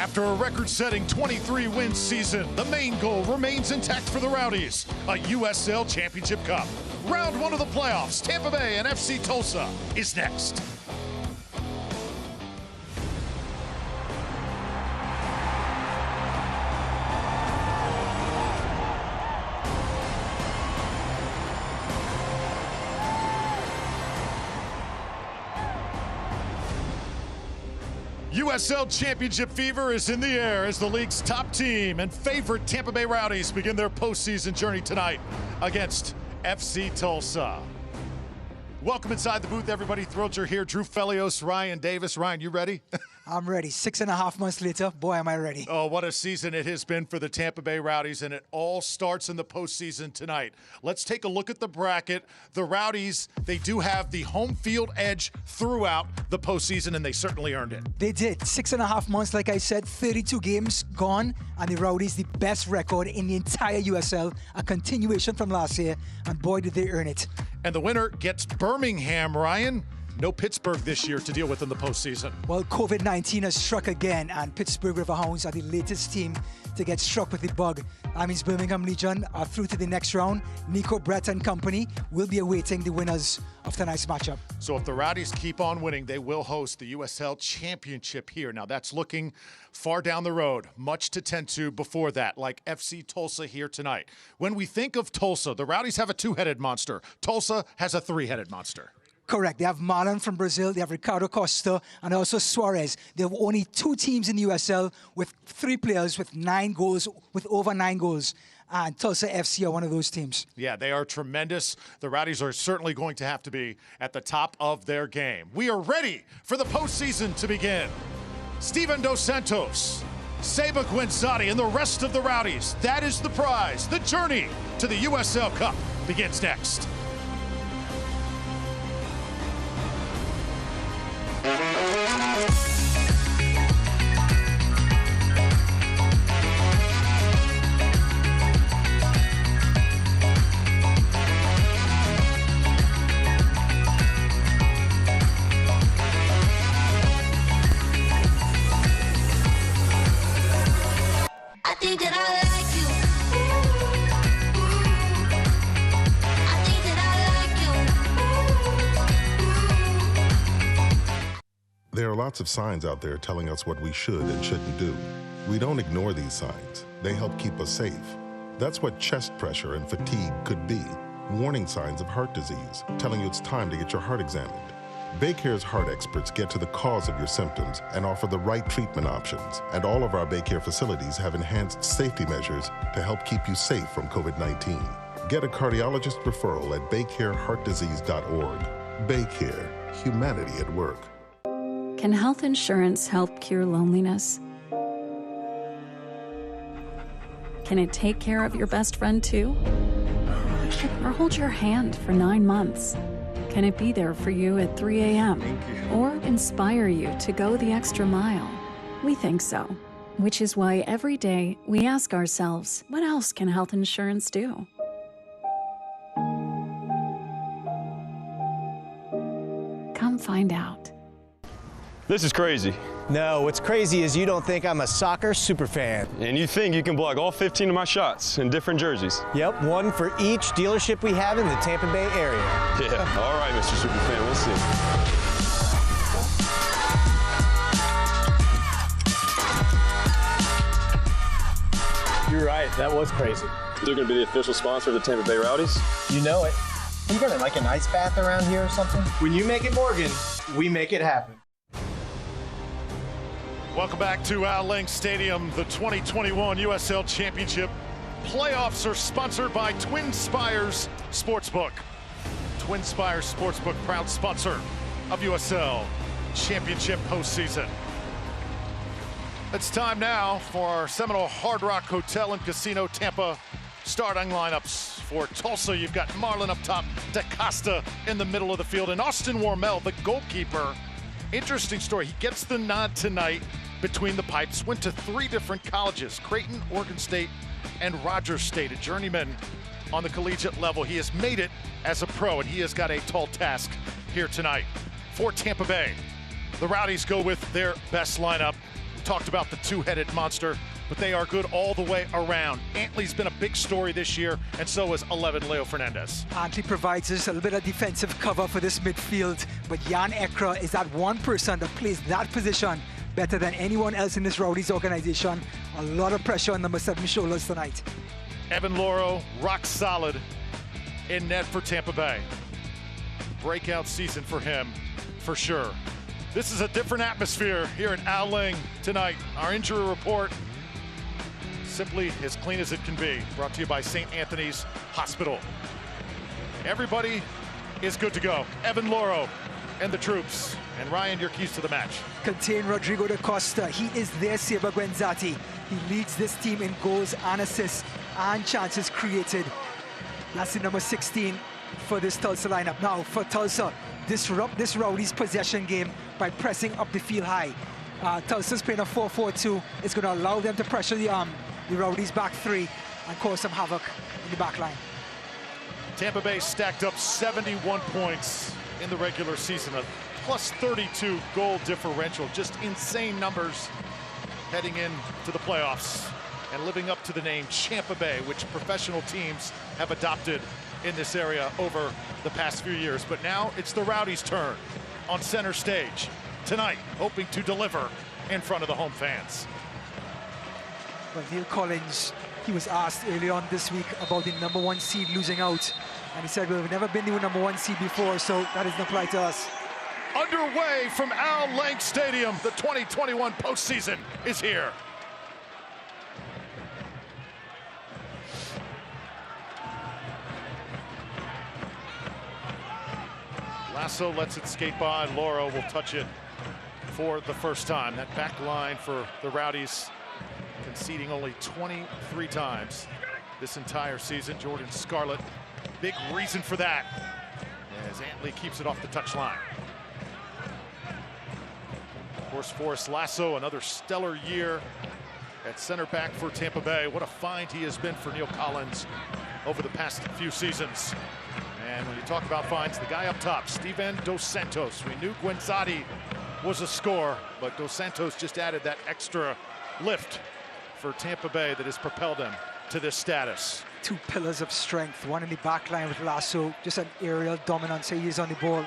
After a record-setting 23-win season, the main goal remains intact for the Rowdies, a USL Championship Cup. Round one of the playoffs, Tampa Bay and FC Tulsa is next. USL Championship fever is in the air as the league's top team and favorite Tampa Bay Rowdies begin their postseason journey tonight against FC Tulsa. Welcome inside the booth, everybody. Thrilled you're here. Drew Felios, Ryan Davis. Ryan, you ready? I'm ready. 6.5 months later, boy, am I ready. Oh, what a season it has been for the Tampa Bay Rowdies, and it all starts in the postseason tonight. Let's take a look at the bracket. The Rowdies, they do have the home field edge throughout the postseason, and they certainly earned it. They did. 6.5 months, like I said, 32 games gone, and the Rowdies, the best record in the entire USL, a continuation from last year, and boy, did they earn it. And the winner gets Birmingham, Ryan. No Pittsburgh this year to deal with in the postseason. Well, COVID-19 has struck again, and Pittsburgh Riverhounds are the latest team to get struck with the bug. That means Birmingham Legion are through to the next round. Nico Brett and company will be awaiting the winners of tonight's matchup. So if the Rowdies keep on winning, they will host the USL Championship here. Now that's looking far down the road, much to tend to before that, like FC Tulsa here tonight. When we think of Tulsa, the Rowdies have a two-headed monster. Tulsa has a three-headed monster. Correct. They have Marlon from Brazil, they have Ricardo Costa, and also Suarez. They have only two teams in the USL with 3 players with 9 goals, with over 9 goals. And Tulsa FC are one of those teams. Yeah, they are tremendous. The Rowdies are certainly going to have to be at the top of their game. We are ready for the postseason to begin. Steven Dos Santos, Seba Guenzati, and the rest of the Rowdies. That is the prize. The journey to the USL Cup begins next. There are lots of signs out there telling us what we should and shouldn't do. We don't ignore these signs. They help keep us safe. That's what chest pressure and fatigue could be. Warning signs of heart disease, telling you it's time to get your heart examined. Baycare's heart experts get to the cause of your symptoms and offer the right treatment options. And all of our Baycare facilities have enhanced safety measures to help keep you safe from COVID-19. Get a cardiologist referral at baycareheartdisease.org. Baycare, humanity at work. Can health insurance help cure loneliness? Can it take care of your best friend too? Or hold your hand for 9 months? Can it be there for you at 3 a.m.? Or inspire you to go the extra mile? We think so, which is why every day we ask ourselves, what else can health insurance do? Come find out. This is crazy. No, what's crazy is you don't think I'm a soccer superfan. And you think you can block all 15 of my shots in different jerseys. Yep, one for each dealership we have in the Tampa Bay area. Yeah, all right, Mr. Superfan, we'll see. You're right, that was crazy. They're going to be the official sponsor of the Tampa Bay Rowdies? You know it. You got like an ice bath around here or something? When you make it Morgan, we make it happen. Welcome back to Al Lang Stadium. The 2021 USL Championship playoffs are sponsored by Twin Spires Sportsbook. Twin Spires Sportsbook, proud sponsor of USL Championship postseason. It's time now for our Seminole Hard Rock Hotel and Casino Tampa starting lineups. For Tulsa, you've got Marlon up top, DaCosta in the middle of the field, and Austin Warmel, the goalkeeper. Interesting story. He gets the nod tonight between the pipes. Went to 3 different colleges, Creighton, Oregon State, and Rogers State. A journeyman on the collegiate level. He has made it as a pro, and he has got a tall task here tonight. For Tampa Bay, the Rowdies go with their best lineup. talked about the two-headed monster, but they are good all the way around. Antley's been a big story this year, and so is 11 Leo Fernandez. Antley provides us a little bit of defensive cover for this midfield, but Jan Ekra is that one person that plays that position better than anyone else in this Rowdies organization. A lot of pressure on number 7 shoulders tonight. Evan Loro, rock solid in net for Tampa Bay. Breakout season for him, for sure. This is a different atmosphere here at Al Ling tonight. Our injury report, simply as clean as it can be. Brought to you by St. Anthony's Hospital. Everybody is good to go. Evan Loro and the troops. And Ryan, your keys to the match. Contain Rodrigo da Costa. He is their Seba Guenzati. He leads this team in goals and assists and chances created. That's the number 16 for this Tulsa lineup. Now, for Tulsa, disrupt this Rowdies possession game by pressing up the field high. Tulsa's playing a 4-4-2. It's going to allow them to pressure the Rowdies back three and cause some havoc in the back line. Tampa Bay stacked up 71 points in the regular season, a plus 32 goal differential. Just insane numbers heading into the playoffs and living up to the name Tampa Bay, which professional teams have adopted in this area over the past few years. But now it's the Rowdies' turn on center stage tonight, hoping to deliver in front of the home fans. Well, Neil Collins, he was asked early on this week about the number 1 seed losing out, and he said, well, we've never been the number 1 seed before, so that doesn't apply to us. Underway from Al Ling Stadium, the 2021 postseason is here. Lasso lets it skate by. Loro will touch it for the first time. That back line for the Rowdies conceding only 23 times this entire season. Jordan Scarlett, big reason for that, as Antley keeps it off the touchline. Of course, Forrest Lasso, another stellar year at center back for Tampa Bay. What a find he has been for Neil Collins over the past few seasons. And when you talk about finds, the guy up top, Steven Dos Santos. We knew Guenzati was a scorer, but Dos Santos just added that extra lift for Tampa Bay that has propelled them to this status. 2 pillars of strength, one in the back line with Lasso, just an aerial dominance. He is on the ball.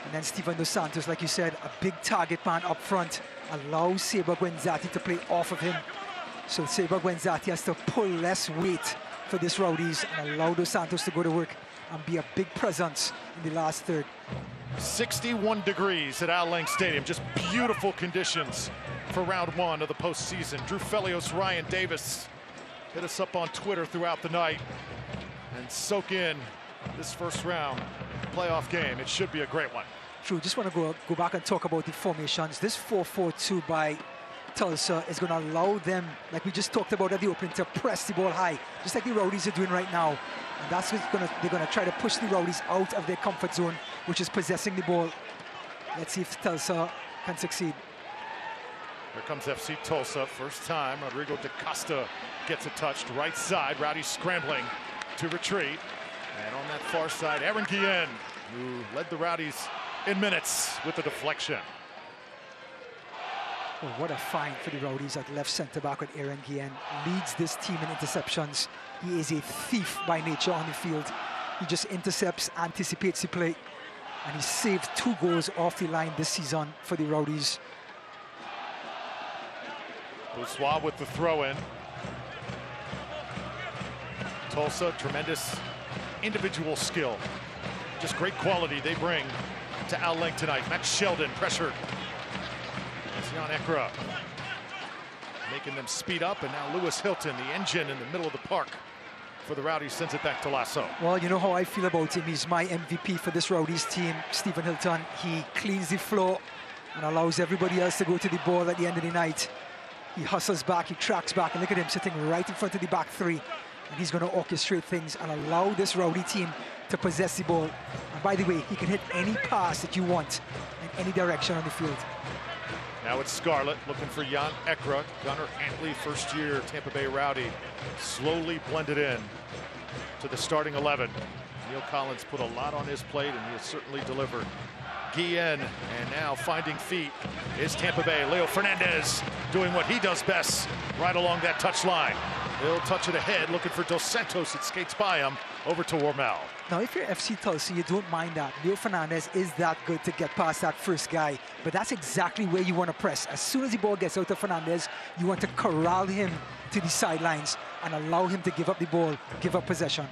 And then Steven Dos Santos, like you said, a big target man up front, allows Seba Guenzati to play off of him. So Seba Guenzati has to pull less weight for this Rowdies and allow Dos Santos to go to work and be a big presence in the last third. 61 degrees at Al Ling Stadium. Just beautiful conditions for round 1 of the postseason. Drew Felios, Ryan Davis hit us up on Twitter throughout the night and soak in this first round playoff game. It should be a great one. Drew, just want to go back and talk about the formations. This 4-4-2 by Tulsa is going to allow them, like we just talked about at the opening, to press the ball high, just like the Rowdies are doing right now. And that's what they're going to try to push the Rowdies out of their comfort zone, which is possessing the ball. Let's see if Tulsa can succeed. Here comes FC Tulsa, first time. Rodrigo da Costa gets it touched, right side. Rowdies scrambling to retreat. And on that far side, Aaron Guillen, who led the Rowdies in minutes with the deflection. Oh, what a find for the Rowdies at left centre back with Aaron Guillen. Leads this team in interceptions. He is a thief by nature on the field. He just intercepts, anticipates the play, and he saved 2 goals off the line this season for the Rowdies. Boussois with the throw-in. Tulsa, tremendous individual skill. Just great quality they bring to Al Ling tonight. Max Sheldon pressured. It's Jan Ekra making them speed up, and now Lewis Hilton, the engine in the middle of the park for the Rowdies, sends it back to Lasso. Well, you know how I feel about him. He's my MVP for this Rowdies team, Stephen Hilton. He cleans the floor and allows everybody else to go to the ball at the end of the night. He hustles back, he tracks back, and look at him sitting right in front of the back three. And he's going to orchestrate things and allow this Rowdy team to possess the ball. And by the way, he can hit any pass that you want in any direction on the field. Now it's Scarlett looking for Jan Ekra. Gunnar Antley, first year Tampa Bay Rowdy, slowly blended in to the starting 11. Neil Collins put a lot on his plate, and he has certainly delivered Guillen, and now finding feet is Tampa Bay. Leo Fernandez doing what he does best, right along that touch line. He'll touch it ahead, looking for Dos Santos. It skates by him, over to Wormel. Now, if you're FC Tulsa, you don't mind that. Leo Fernandez is that good to get past that first guy, but that's exactly where you want to press. As soon as the ball gets out of Fernandez, you want to corral him to the sidelines and allow him to give up the ball, give up possession.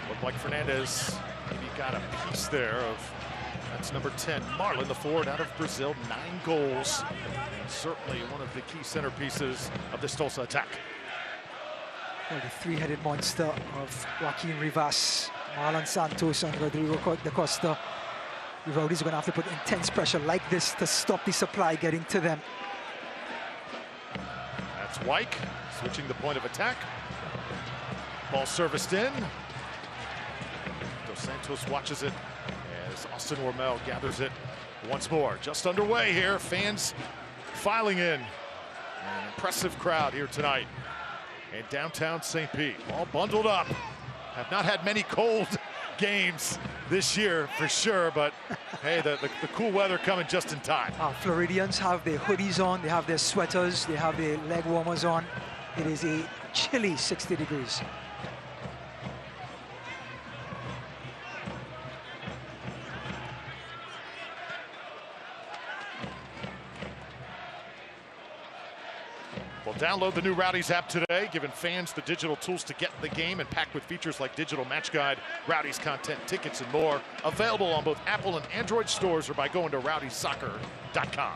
Looked like Fernandez maybe got a piece there of, that's number 10, Marlon, the forward out of Brazil, 9 goals. And certainly one of the key centerpieces of this Tulsa attack. Well, the three-headed monster of Joaquin Rivas, Marlon Santos, and Rodrigo da Costa. The Rowdies are going to have to put intense pressure like this to stop the supply getting to them. That's Wyke switching the point of attack. Ball serviced in. Dos Santos watches it as Austin Wormel gathers it once more. Just underway here, fans filing in. An impressive crowd here tonight in downtown St. Pete, all bundled up. Have not had many cold games this year for sure, but hey, the cool weather coming just in time. Floridians have their hoodies on, they have their sweaters, they have their leg warmers on. It is a chilly 60 degrees. Well, download the new Rowdies app today, giving fans the digital tools to get the game and packed with features like digital match guide, Rowdies content, tickets, and more. Available on both Apple and Android stores or by going to rowdiesoccer.com.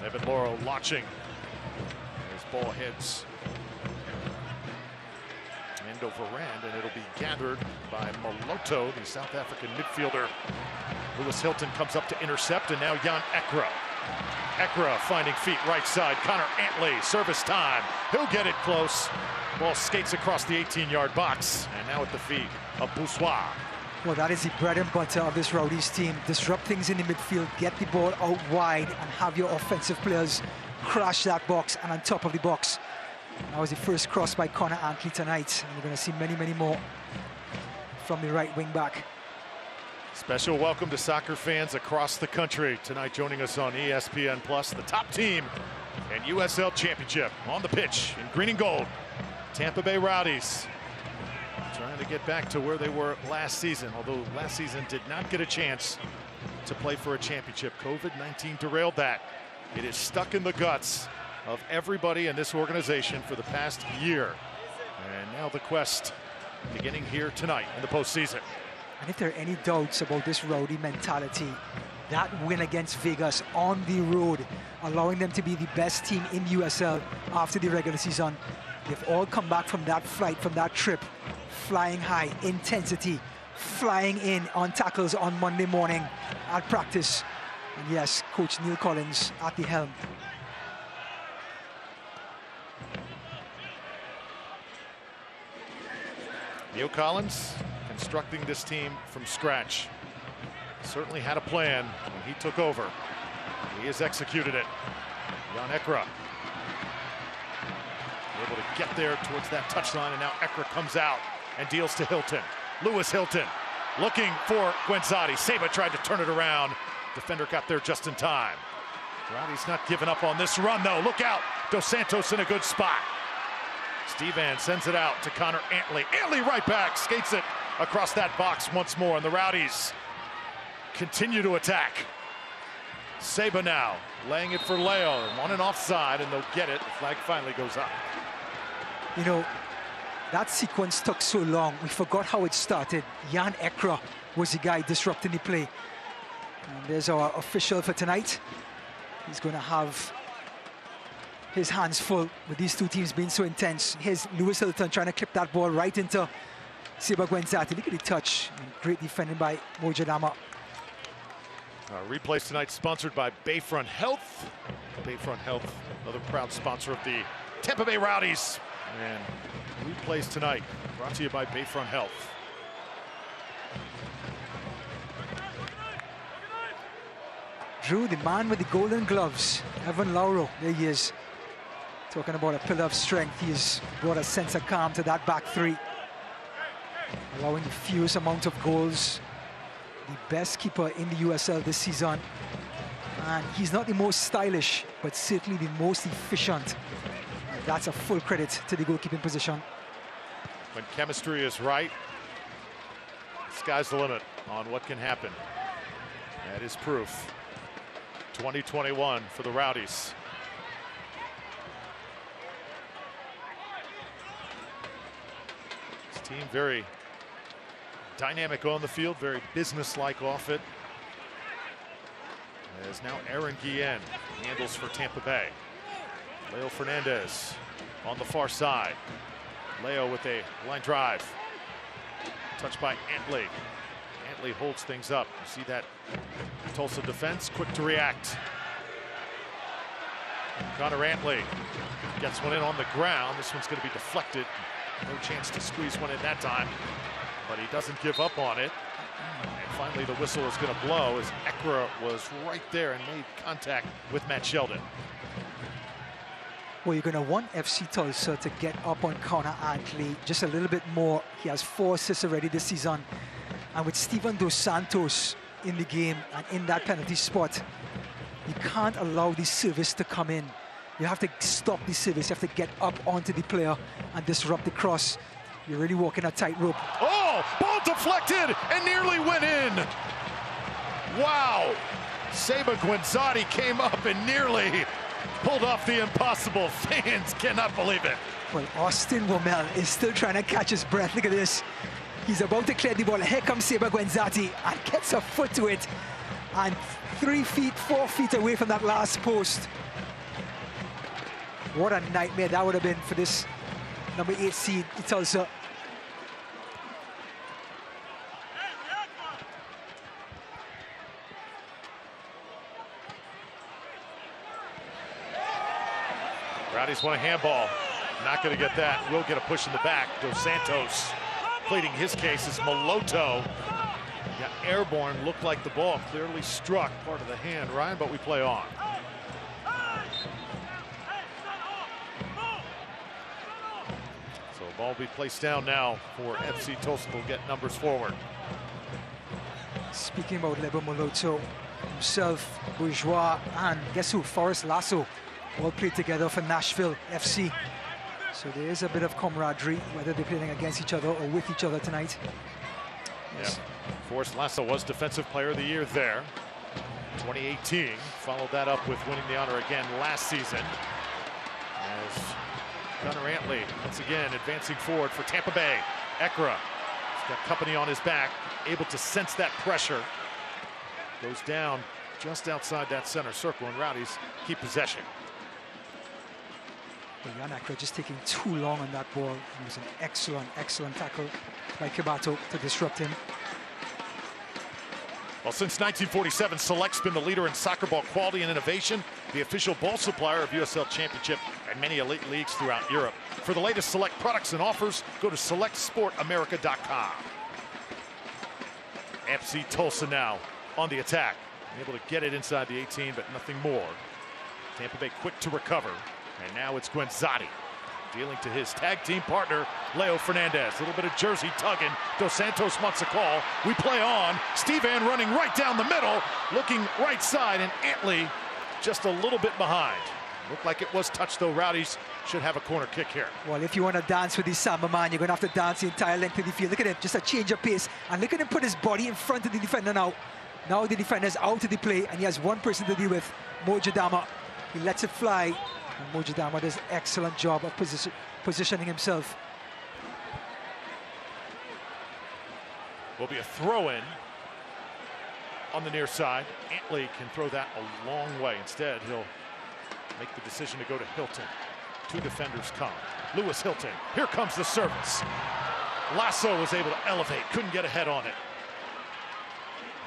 Evan Lauro launching as ball heads end over end, and it'll be gathered by Moloto, the South African midfielder. Lewis Hilton comes up to intercept, and now Jan Ekra. Ekra finding feet right side. Connor Antley, service time. He'll get it close. Ball skates across the 18-yard box, and now at the feet of Boussois. Well, that is the bread and butter of this Rowdies team. Disrupt things in the midfield, get the ball out wide, and have your offensive players crash that box and on top of the box. That was the first cross by Connor Antley tonight, and we're going to see many, many more from the right wing back. Special welcome to soccer fans across the country. Tonight joining us on ESPN Plus, the top team in USL Championship on the pitch in green and gold. Tampa Bay Rowdies trying to get back to where they were last season, although last season did not get a chance to play for a championship. COVID-19 derailed that. It is stuck in the guts of everybody in this organization for the past year. And now the quest beginning here tonight in the postseason. And if there are any doubts about this Rowdy mentality, that win against Vegas on the road, allowing them to be the best team in USL after the regular season, they've all come back from that flight, from that trip, flying high, intensity, flying in on tackles on Monday morning at practice. And yes, Coach Neil Collins at the helm. Neil Collins constructing this team from scratch. Certainly had a plan when he took over. He has executed it. Jan Ekra able to get there towards that touchline, and now Ekra comes out and deals to Hilton. Lewis Hilton looking for Guenzati. Seba tried to turn it around. Defender got there just in time. Rowdy's not giving up on this run though. Look out, Dos Santos in a good spot. Stevan sends it out to Connor Antley. Antley right back, skates it across that box once more, and the Rowdies continue to attack. Seba now laying it for Leo, on and offside, and they'll get it. The flag finally goes up. You know, that sequence took so long, we forgot how it started. Jan Ekra was the guy disrupting the play. And there's our official for tonight. He's going to have his hands full with these two teams being so intense. Here's Lewis Hilton trying to clip that ball right into Seba Guenzati. Look at the touch. Great defending by Mojadama. Replays tonight sponsored by Bayfront Health. Bayfront Health, another proud sponsor of the Tampa Bay Rowdies. And replays tonight brought to you by Bayfront Health. Drew, the man with the golden gloves, Evan Lauro, there he is. Talking about a pillar of strength, he's brought a sense of calm to that back three, allowing the fewest amount of goals. The best keeper in the USL this season. And he's not the most stylish, but certainly the most efficient. And that's a full credit to the goalkeeping position. When chemistry is right, sky's the limit on what can happen. That is proof. 2021 for the Rowdies. This team very dynamic on the field, very businesslike off it. As now Aaron Guillen handles for Tampa Bay. Leo Fernandez on the far side. Leo with a line drive. Touched by Antley. Antley holds things up. You see that Tulsa defense quick to react. Connor Antley gets one in on the ground. This one's going to be deflected. No chance to squeeze one in that time, but he doesn't give up on it. And finally the whistle is going to blow as Ekra was right there and made contact with Matt Sheldon. Well, you're going to want FC Tulsa to get up on Connor Antley just a little bit more. He has 4 assists already this season. And with Steven Dos Santos in the game and in that penalty spot, you can't allow the service to come in. You have to stop the service. You have to get up onto the player and disrupt the cross. You're really walking a tightrope. Oh, ball deflected and nearly went in. Wow. Seba Guenzati came up and nearly pulled off the impossible. Fans cannot believe it. Well, Austin Womel is still trying to catch his breath. Look at this. He's about to clear the ball. Here comes Seba Guenzati and gets a foot to it. And 3 feet, 4 feet away from that last post. What a nightmare that would have been for this number 8 seed, Tulsa. Rowdies want a handball. Not going to get that. Will get a push in the back. Dos Santos pleading his case as Moloto got airborne. Looked like the ball clearly struck part of the hand, Ryan, but we play on. So the ball will be placed down now for FC Tulsa. Will get numbers forward. Speaking about Lebo Moloto, himself, Bourgeois, and guess who? Forrest Lasso all played together for Nashville FC. So there is a bit of camaraderie, whether they're playing against each other or with each other tonight. Yes. Yeah. Forrest Lasso was Defensive Player of the Year there. 2018. Followed that up with winning the honor again last season. As Connor Antley, once again, advancing forward for Tampa Bay. Ekra has got company on his back, able to sense that pressure. Goes down just outside that center circle, and Rowdies keep possession. Well, Jan Ekra just taking too long on that ball. It was an excellent, excellent tackle by Kibato to disrupt him. Well, since 1947, Select's been the leader in soccer ball quality and innovation, the official ball supplier of USL Championship and many elite leagues throughout Europe. For the latest Select products and offers, go to selectsportamerica.com. FC Tulsa now on the attack. Able to get it inside the 18, but nothing more. Tampa Bay quick to recover. And now it's Guenzati dealing to his tag team partner, Leo Fernandez. A little bit of jersey tugging. Dos Santos wants a call. We play on. Stevan running right down the middle, looking right side, and Antley just a little bit behind. Looked like it was touched, though. Rowdies should have a corner kick here. Well, if you want to dance with the Samba man, you're going to have to dance the entire length of the field. Look at him, just a change of pace. And look at him put his body in front of the defender now. Now the defender's out of the play, and he has one person to deal with, Mojadama. He lets it fly. And Mojadama does an excellent job of positioning himself. Will be a throw-in on the near side. Antley can throw that a long way. Instead, he'll make the decision to go to Hilton. 2 defenders come. Lewis Hilton. Here comes the service. Lasso was able to elevate, couldn't get ahead on it.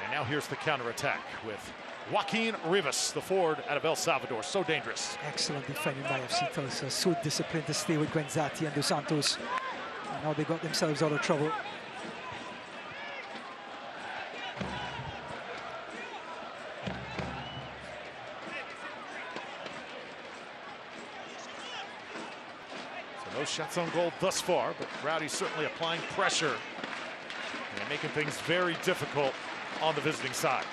And now here's the counterattack with Joaquin Rivas, the forward out of El Salvador. So dangerous. Excellent defending by FC Tulsa. So disciplined to stay with Guenzati and Dos Santos. And now they got themselves out of trouble. No shots on goal thus far, but Rowdies certainly applying pressure and making things very difficult on the visiting side.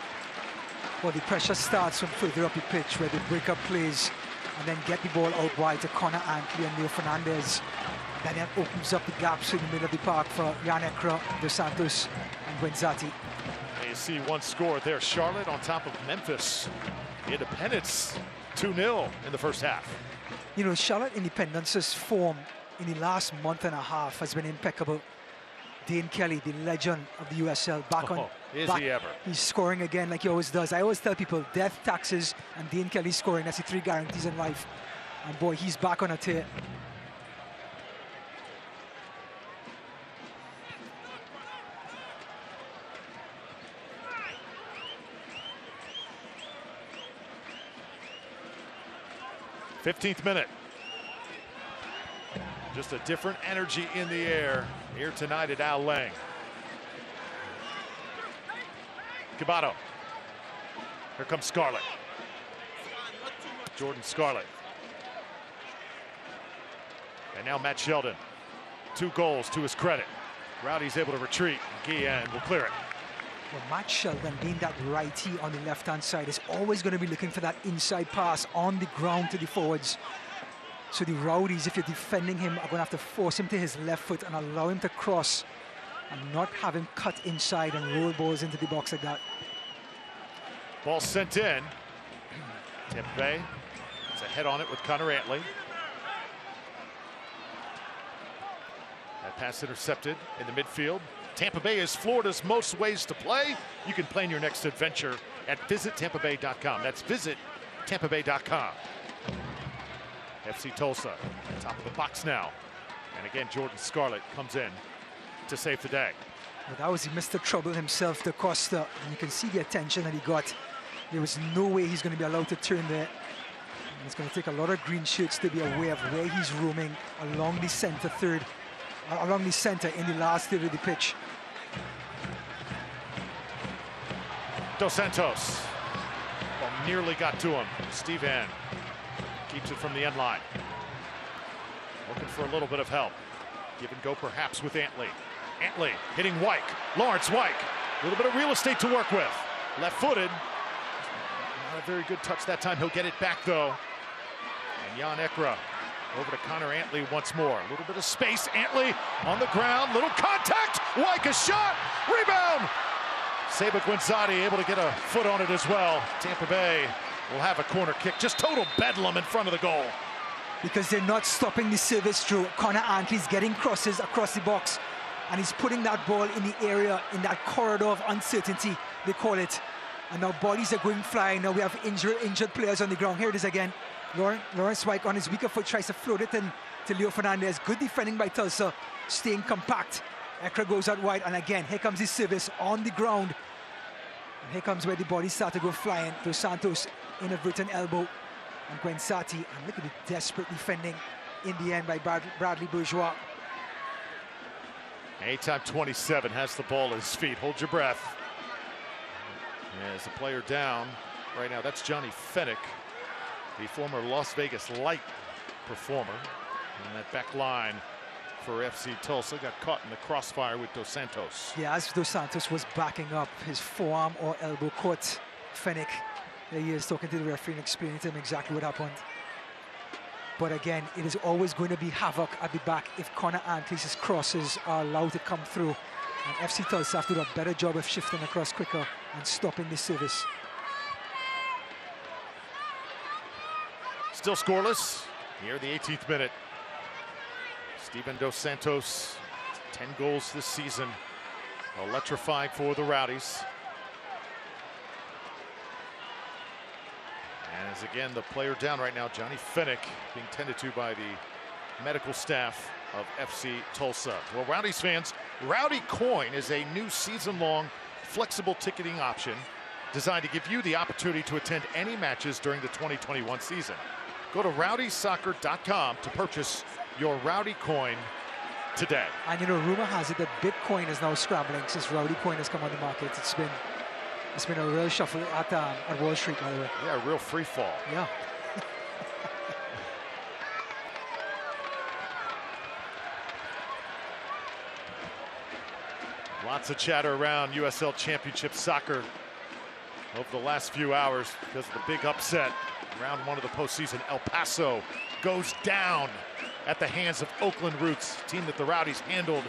Well, the pressure starts from further up the pitch where they break up plays and then get the ball out wide to Connor Antley and Leo Fernandez. Then that opens up the gaps in the middle of the park for Jan Ekra, Dos Santos, and Guenzati. You see one score there. Charlotte on top of Memphis. The Independents 2-0 in the first half. You know, Charlotte Independence's form in the last month and a half has been impeccable. Dane Kelly, the legend of the USL, back on. Is he ever? He's scoring again like he always does. I always tell people, death, taxes, and Dane Kelly scoring. That's the 3 guarantees in life. And boy, he's back on a tear. '15th minute. Just a different energy in the air here tonight at Al Lang. Cabato. Here comes Scarlett. Jordan Scarlett. And now Matt Sheldon. 2 goals to his credit. Rowdy's able to retreat. Guillen will clear it. Well, Matt Sheldon, being that righty on the left-hand side, is always going to be looking for that inside pass on the ground to the forwards. So the Rowdies, if you're defending him, are going to have to force him to his left foot and allow him to cross and not have him cut inside and roll balls into the box like that. Ball sent in. Tampa Bay is ahead on it with Connor Antley. That pass intercepted in the midfield. Tampa Bay is Florida's most ways to play. You can plan your next adventure at visitTampaBay.com. That's visitTampaBay.com. FC Tulsa, top of the box now. And again, Jordan Scarlett comes in to save the day. Well, that was Mr. Trouble himself, Da Costa. And you can see the attention that he got. There was no way he's going to be allowed to turn there. And it's going to take a lot of green shirts to be aware of where he's roaming along the center in the last third of the pitch. Dos Santos. Well, nearly got to him. Steve Ann keeps it from the end line. Looking for a little bit of help. Give and go perhaps with Antley. Antley hitting Wyke. Lawrence Wyke. A little bit of real estate to work with. Left-footed. Not a very good touch that time. He'll get it back though. And Jan Ekra over to Connor Antley once more. A little bit of space. Antley on the ground. Little contact. Wyke a shot. Rebound. Seba Guenzati able to get a foot on it as well. Tampa Bay will have a corner kick. Just total bedlam in front of the goal. Because they're not stopping the service through. Connor Antley's getting crosses across the box. And he's putting that ball in the area, in that corridor of uncertainty, they call it. And now bodies are going flying. Now we have injured players on the ground. Here it is again. Lawrence Wyke on his weaker foot tries to float it in to Leo Fernandez. Good defending by Tulsa, staying compact. Ekra goes out wide, and again, here comes his service on the ground. And here comes where the bodies start to go flying. Dos Santos, inadvertent elbow. And Guenzati, and look at the desperate defending in the end by Bradley Bourgeois. Anytime 27 has the ball at his feet. Hold your breath. There's a player down right now. That's Johnny Fennick, the former Las Vegas Light performer. And that back line for FC Tulsa got caught in the crossfire with Dos Santos. Yeah, as Dos Santos was backing up, his forearm or elbow caught Fennick. There he is talking to the referee and explaining to him exactly what happened. But again, it is always going to be havoc at the back if Connor Antley's crosses are allowed to come through. And FC Tulsa have to do a better job of shifting across quicker and stopping the service. Still scoreless here in the 18th minute. Steven Dos Santos, 10 goals this season. Electrifying for the Rowdies. And as again, the player down right now, Johnny Fennick, being tended to by the medical staff of FC Tulsa. Well, Rowdies fans, Rowdy Coin is a new season-long flexible ticketing option designed to give you the opportunity to attend any matches during the 2021 season. Go to rowdiesoccer.com to purchase your Rowdy Coin today. And you know, rumor has it that Bitcoin is now scrambling since Rowdy Coin has come on the market. It's been a real shuffle at Wall Street, by the way. Yeah, a real free fall. Yeah. Lots of chatter around USL Championship soccer over the last few hours because of the big upset. Round one of the postseason, El Paso goes down at the hands of Oakland Roots, a team that the Rowdies handled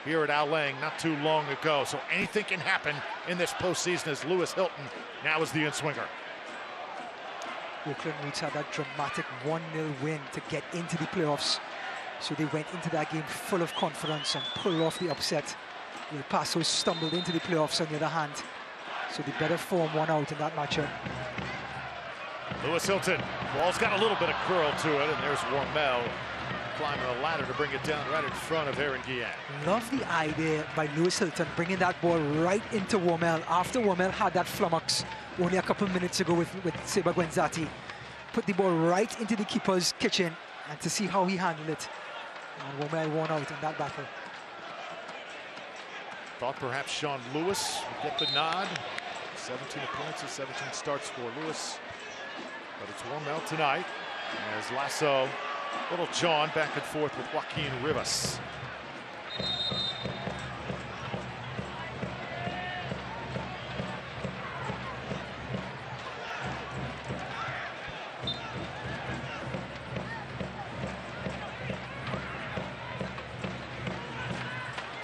here at Al Lang not too long ago. So anything can happen in this postseason as Lewis Hilton now is the in-swinger. Oakland Roots had that dramatic 1-0 win to get into the playoffs. So they went into that game full of confidence and pulled off the upset. El Paso stumbled into the playoffs on the other hand. So the better form won out in that matchup. Lewis Hilton, ball's got a little bit of curl to it, and there's Wormel climbing a ladder to bring it down right in front of Aaron Guillen. Love the idea by Lewis Hilton bringing that ball right into Wormel after Wormel had that flummox only a couple minutes ago with Seba Guenzati. Put the ball right into the keeper's kitchen and to see how he handled it. And Wormel won out in that battle. Thought perhaps Sean Lewis would get the nod. 17 appearances, 17 starts for Lewis. But it's Wormel tonight as Lasso, little John back and forth with Joaquin Rivas.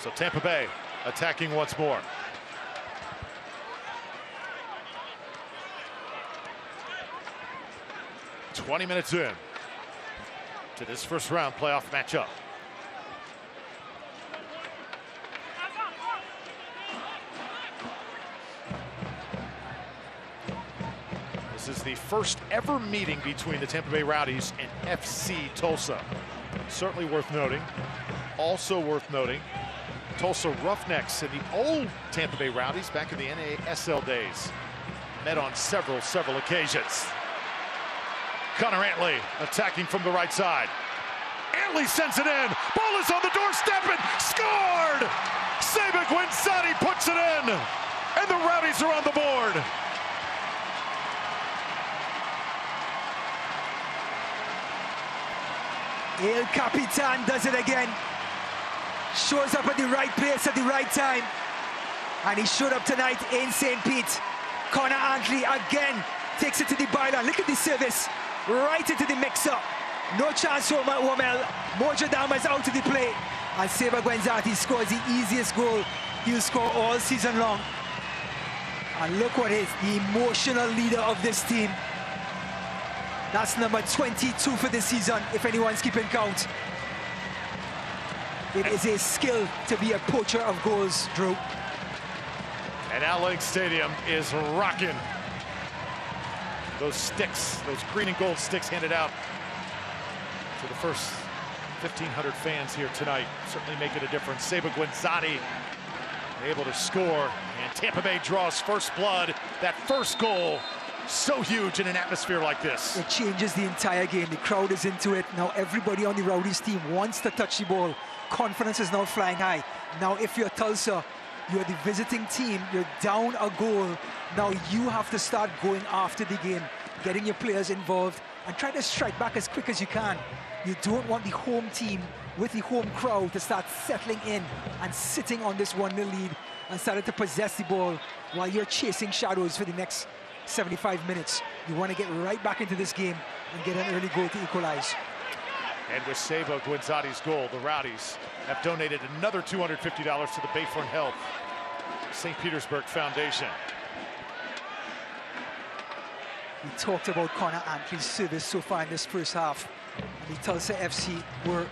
So Tampa Bay attacking once more. "20 minutes in to this first round playoff matchup. This is the first ever meeting between the Tampa Bay Rowdies and FC Tulsa. Certainly worth noting. Also worth noting, Tulsa Roughnecks and the old Tampa Bay Rowdies back in the NASL days met on several occasions. Connor Antley attacking from the right side. Antley sends it in. Ball is on the doorstep and scored! Seba Guenzati puts it in, and the Rowdies are on the board. El Capitan does it again. Shows up at the right place at the right time. And he showed up tonight in St. Pete. Connor Antley again takes it to the byline. Look at the service. Right into the mix-up. No chance for Wormel. Mojo Dama is out of the play. And Seba Guenzati scores the easiest goal he'll score all season long. And look what is the emotional leader of this team. That's number 22 for this season, if anyone's keeping count. It is a skill to be a poacher of goals, Drew. And Al Lang Stadium is rocking. Those sticks, those green and gold sticks handed out to the first 1,500 fans here tonight, certainly making a difference. Seba Guenzati able to score, and Tampa Bay draws first blood. That first goal, so huge in an atmosphere like this. It changes the entire game. The crowd is into it. Now everybody on the Rowdies team wants to touch the ball. Confidence is now flying high. Now if you're Tulsa, you're the visiting team, you're down a goal. Now you have to start going after the game, getting your players involved and try to strike back as quick as you can. You don't want the home team with the home crowd to start settling in and sitting on this 1-0 lead and starting to possess the ball while you're chasing shadows for the next 75 minutes. You want to get right back into this game and get an early goal to equalize. And with Seba Guenzati's goal, the Rowdies have donated another $250 to the Bayfront Health St. Petersburg Foundation. We talked about Connor Antley's service so far in this first half. And the Tulsa FC were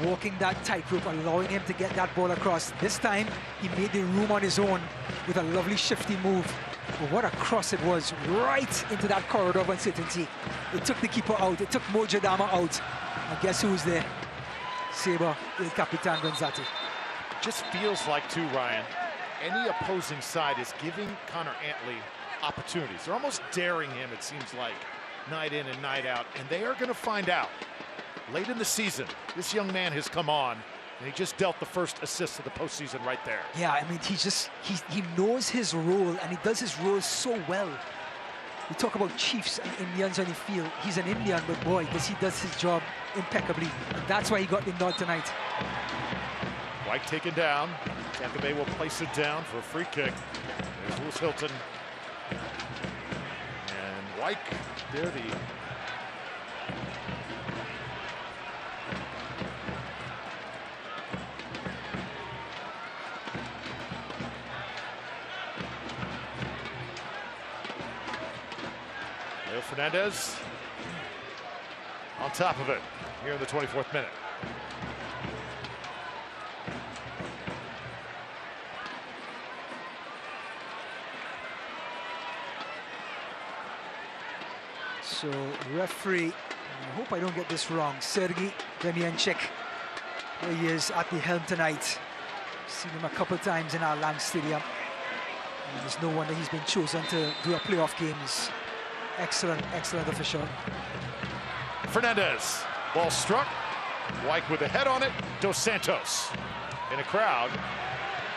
walking that tightrope, allowing him to get that ball across. This time, he made the room on his own with a lovely shifty move. But what a cross it was, right into that corridor of uncertainty. It took the keeper out, it took Mojo Dama out. And guess who's there? Seba, El Capitan Guenzati. Just feels like, too, Ryan, any opposing side is giving Connor Antley opportunities. They're almost daring him, it seems like, night in and night out. And they are going to find out. Late in the season, this young man has come on, and he just dealt the first assist of the postseason right there. Yeah, I mean, he knows his role, and he does his role so well. We talk about Chiefs and Indians on the field. He's an Indian, but boy, he does his job impeccably. And that's why he got the nod tonight. White taken down. Tampa Bay will place it down for a free kick. There's Lewis Hilton. And Wyke, there the... Leo Fernandez on top of it here in the 24th minute. So referee, I hope I don't get this wrong, Sergei Demianchik, there he is at the helm tonight. Seen him a couple times in our Lang Stadium. And there's no wonder he's been chosen to do a playoff game. He's excellent, excellent official. Fernandez, ball struck. Wyke with a head on it. Dos Santos in a crowd.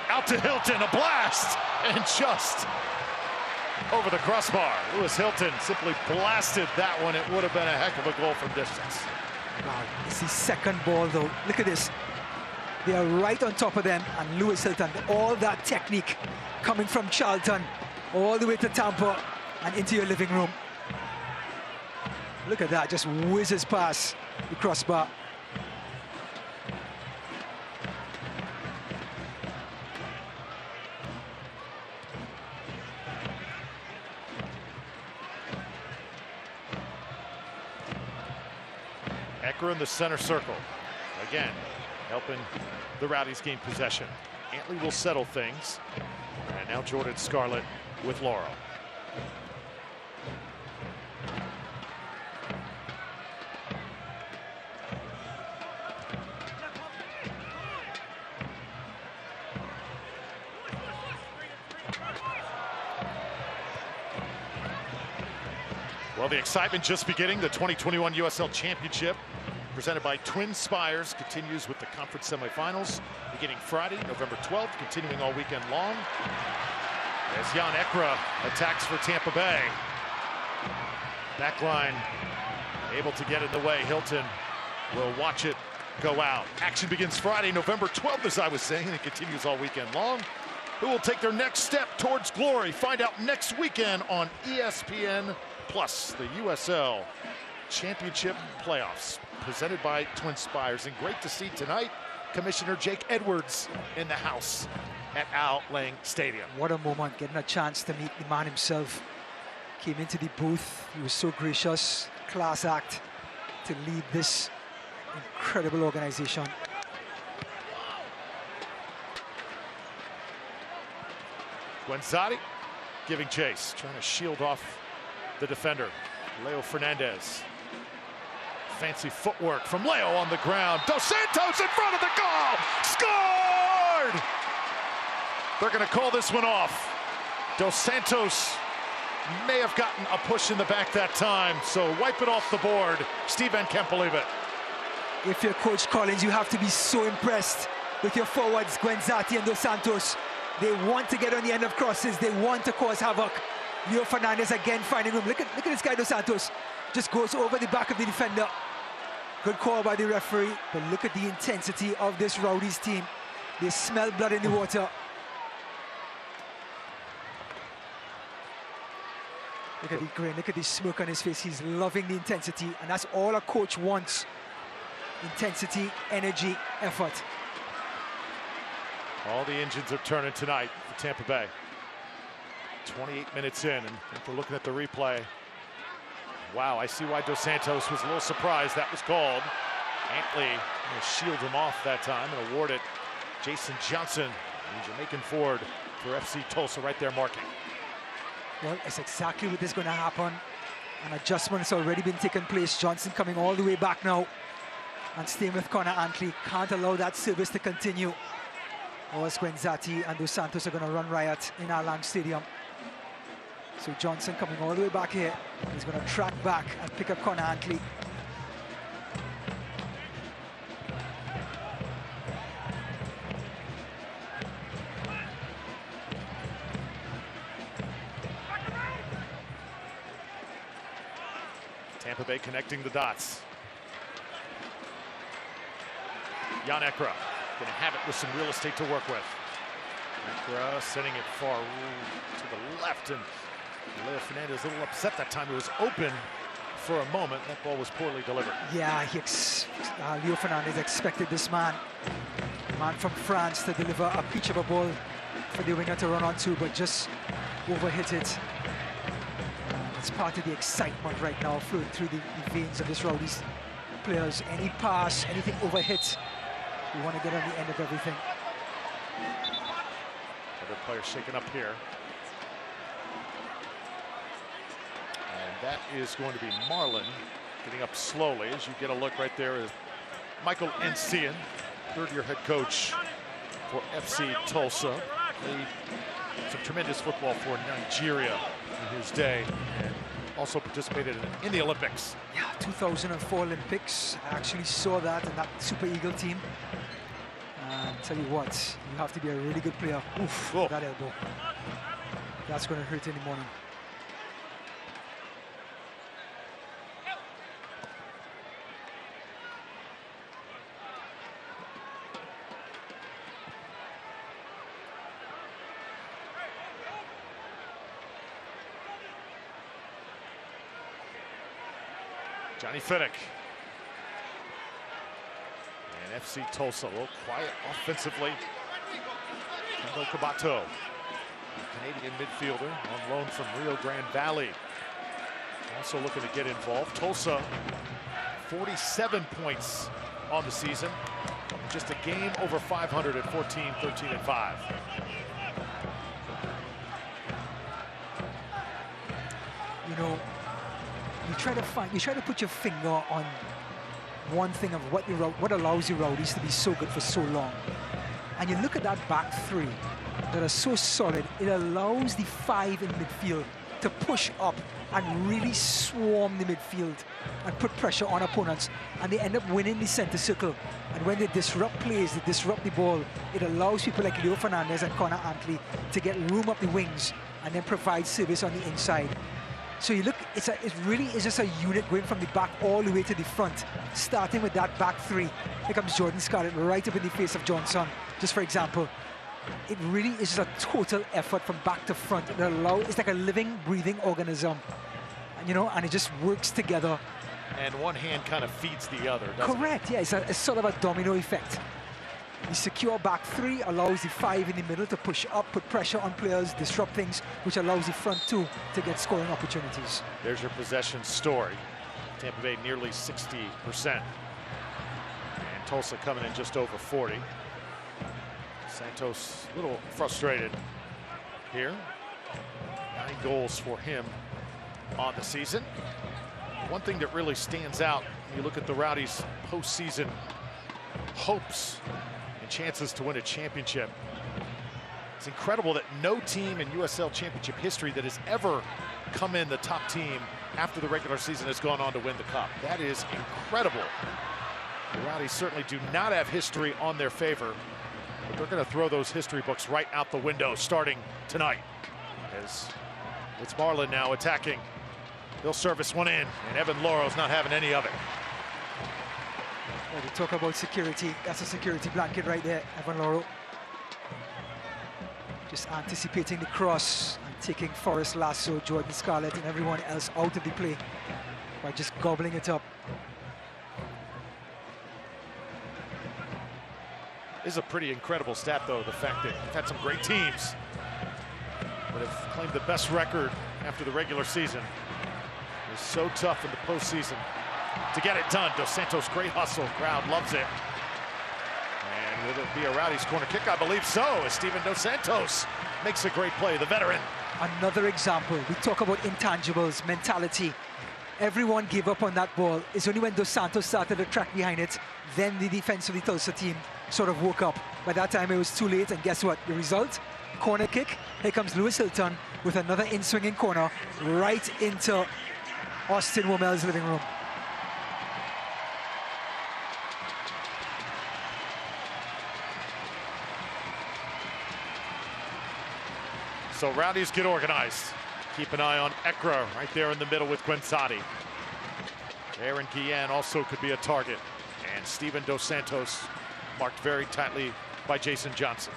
Out to Hilton, a blast, and just over the crossbar. Lewis Hilton simply blasted that one. It would have been a heck of a goal from distance. Wow, it's his second ball though. Look at this. They are right on top of them, and Lewis Hilton, all that technique coming from Charlton all the way to Tampa and into your living room. Look at that, just whizzes past the crossbar. Ecker in the center circle. Again, helping the Rowdies gain possession. Antley will settle things. And now Jordan Scarlett with Laurel. Well, the excitement just beginning. The 2021 USL Championship, presented by Twin Spires, continues with the conference semifinals beginning Friday, November 12th, continuing all weekend long. As Jan Ekra attacks for Tampa Bay. Backline able to get in the way. Hilton will watch it go out. Action begins Friday, November 12th, as I was saying, and it continues all weekend long. Who will take their next step towards glory? Find out next weekend on ESPN Plus, the USL Championship Playoffs, presented by Twin Spires. And great to see tonight Commissioner Jake Edwards in the house at Al Lang Stadium. What a moment, getting a chance to meet the man himself. Came into the booth, he was so gracious, class act to lead this incredible organization. Guenzati giving chase, trying to shield off the defender, Leo Fernandez. Fancy footwork from Leo on the ground. Dos Santos in front of the goal! Scored! They're going to call this one off. Dos Santos may have gotten a push in the back that time, so wipe it off the board. Steve Van Kemp believe it. If you're Coach Collins, you have to be so impressed with your forwards, Guenzati and Dos Santos. They want to get on the end of crosses. They want to cause havoc. Leo Fernandez again finding room. Look at this guy, Dos Santos. Just goes over the back of the defender. Good call by the referee. But look at the intensity of this Rowdies team. They smell blood in the water. Look at the grin. Look at the smirk on his face. He's loving the intensity. And that's all a coach wants. Intensity, energy, effort. All the engines are turning tonight for Tampa Bay. 28 minutes in, and if we're looking at the replay, wow, I see why Dos Santos was a little surprised that was called. Antley will shield him off that time and award it Jason Johnson, the Jamaican forward for FC Tulsa, right there marking. Well, it's exactly what is going to happen. An adjustment has already been taking place. Johnson coming all the way back now and staying with Connor Antley. Can't allow that service to continue. Or Guenzati and Dos Santos are going to run riot in our Lang Stadium. So Johnson coming all the way back here. He's going to track back and pick up Connor Antley. Tampa Bay connecting the dots. Jan Ekra going to have it with some real estate to work with. Sending it far to the left, and Leo Fernandez a little upset that time. It was open for a moment. That ball was poorly delivered. Yeah, Leo Fernandez expected this man from France to deliver a peach of a ball for the winger to run onto, but just overhit it. It's part of the excitement right now flowing through the veins of this Rowdies players. Any pass, anything overhit, we want to get on the end of everything. Other players shaken up here. And that is going to be Marlon getting up slowly. As you get a look right there is Michael Encian, third-year head coach for FC Tulsa. Played some tremendous football for Nigeria in his day, and also participated in the Olympics. Yeah, 2004 Olympics. I actually saw that in that Super Eagle team. Tell you what, you have to be a really good player. Oof, that elbow. That's going to hurt in the morning. Johnny Finnick. And FC Tulsa, a little quiet offensively. Kendo Kabato, a Canadian midfielder on loan from Rio Grande Valley. Also looking to get involved. Tulsa, 47 points on the season. Just a game over 500 at 14, 13, and 5. You know, you try to put your finger on one thing of what allows the Rowdies to be so good for so long. And you look at that back three that are so solid, it allows the five in midfield to push up and really swarm the midfield and put pressure on opponents, and they end up winning the center circle. And when they disrupt plays, they disrupt the ball, it allows people like Leo Fernandez and Connor Antley to get room up the wings and then provide service on the inside. So you look, it really is just a unit going from the back all the way to the front, starting with that back three. Here comes Jordan Scarlett right up in the face of Johnson, just for example. It really is just a total effort from back to front. It's like a living, breathing organism, and, you know, and it just works together. And one hand kind of feeds the other, doesn't it? Correct, yeah, it's sort of a domino effect. The secure back three allows the five in the middle to push up, put pressure on players, disrupt things, which allows the front two to get scoring opportunities. There's your possession story. Tampa Bay nearly 60%. And Tulsa coming in just over 40. Santos a little frustrated here. 9 goals for him on the season. One thing that really stands out when you look at the Rowdies' postseason hopes and chances to win a championship. It's incredible that no team in USL championship history that has ever come in the top team after the regular season has gone on to win the cup. That is incredible. The Rowdies certainly do not have history on their favor, but they're going to throw those history books right out the window starting tonight. As it's Marlon now attacking. They'll service one in, and Evan Loro's not having any of it. Well, we talk about security. That's a security blanket right there, Evan Loro. Just anticipating the cross and taking Forrest Lasso, Jordan Scarlett, and everyone else out of the play by just gobbling it up. This is a pretty incredible stat, though, the fact that we've had some great teams that have claimed the best record after the regular season. It's so tough in the postseason to get it done. Dos Santos, great hustle. Crowd loves it. And will it be a Rowdies corner kick? I believe so, as Steven Dos Santos makes a great play, the veteran. Another example. We talk about intangibles, mentality. Everyone gave up on that ball. It's only when Dos Santos started to track behind it, then the defense of the Tulsa team sort of woke up. By that time, it was too late, and guess what? The result? Corner kick. Here comes Lewis Hilton with another in-swinging corner right into Austin Womel's living room. So Rowdies get organized. Keep an eye on Ekra right there in the middle with Quinzati. Aaron Guillen also could be a target. And Steven Dos Santos marked very tightly by Jason Johnson.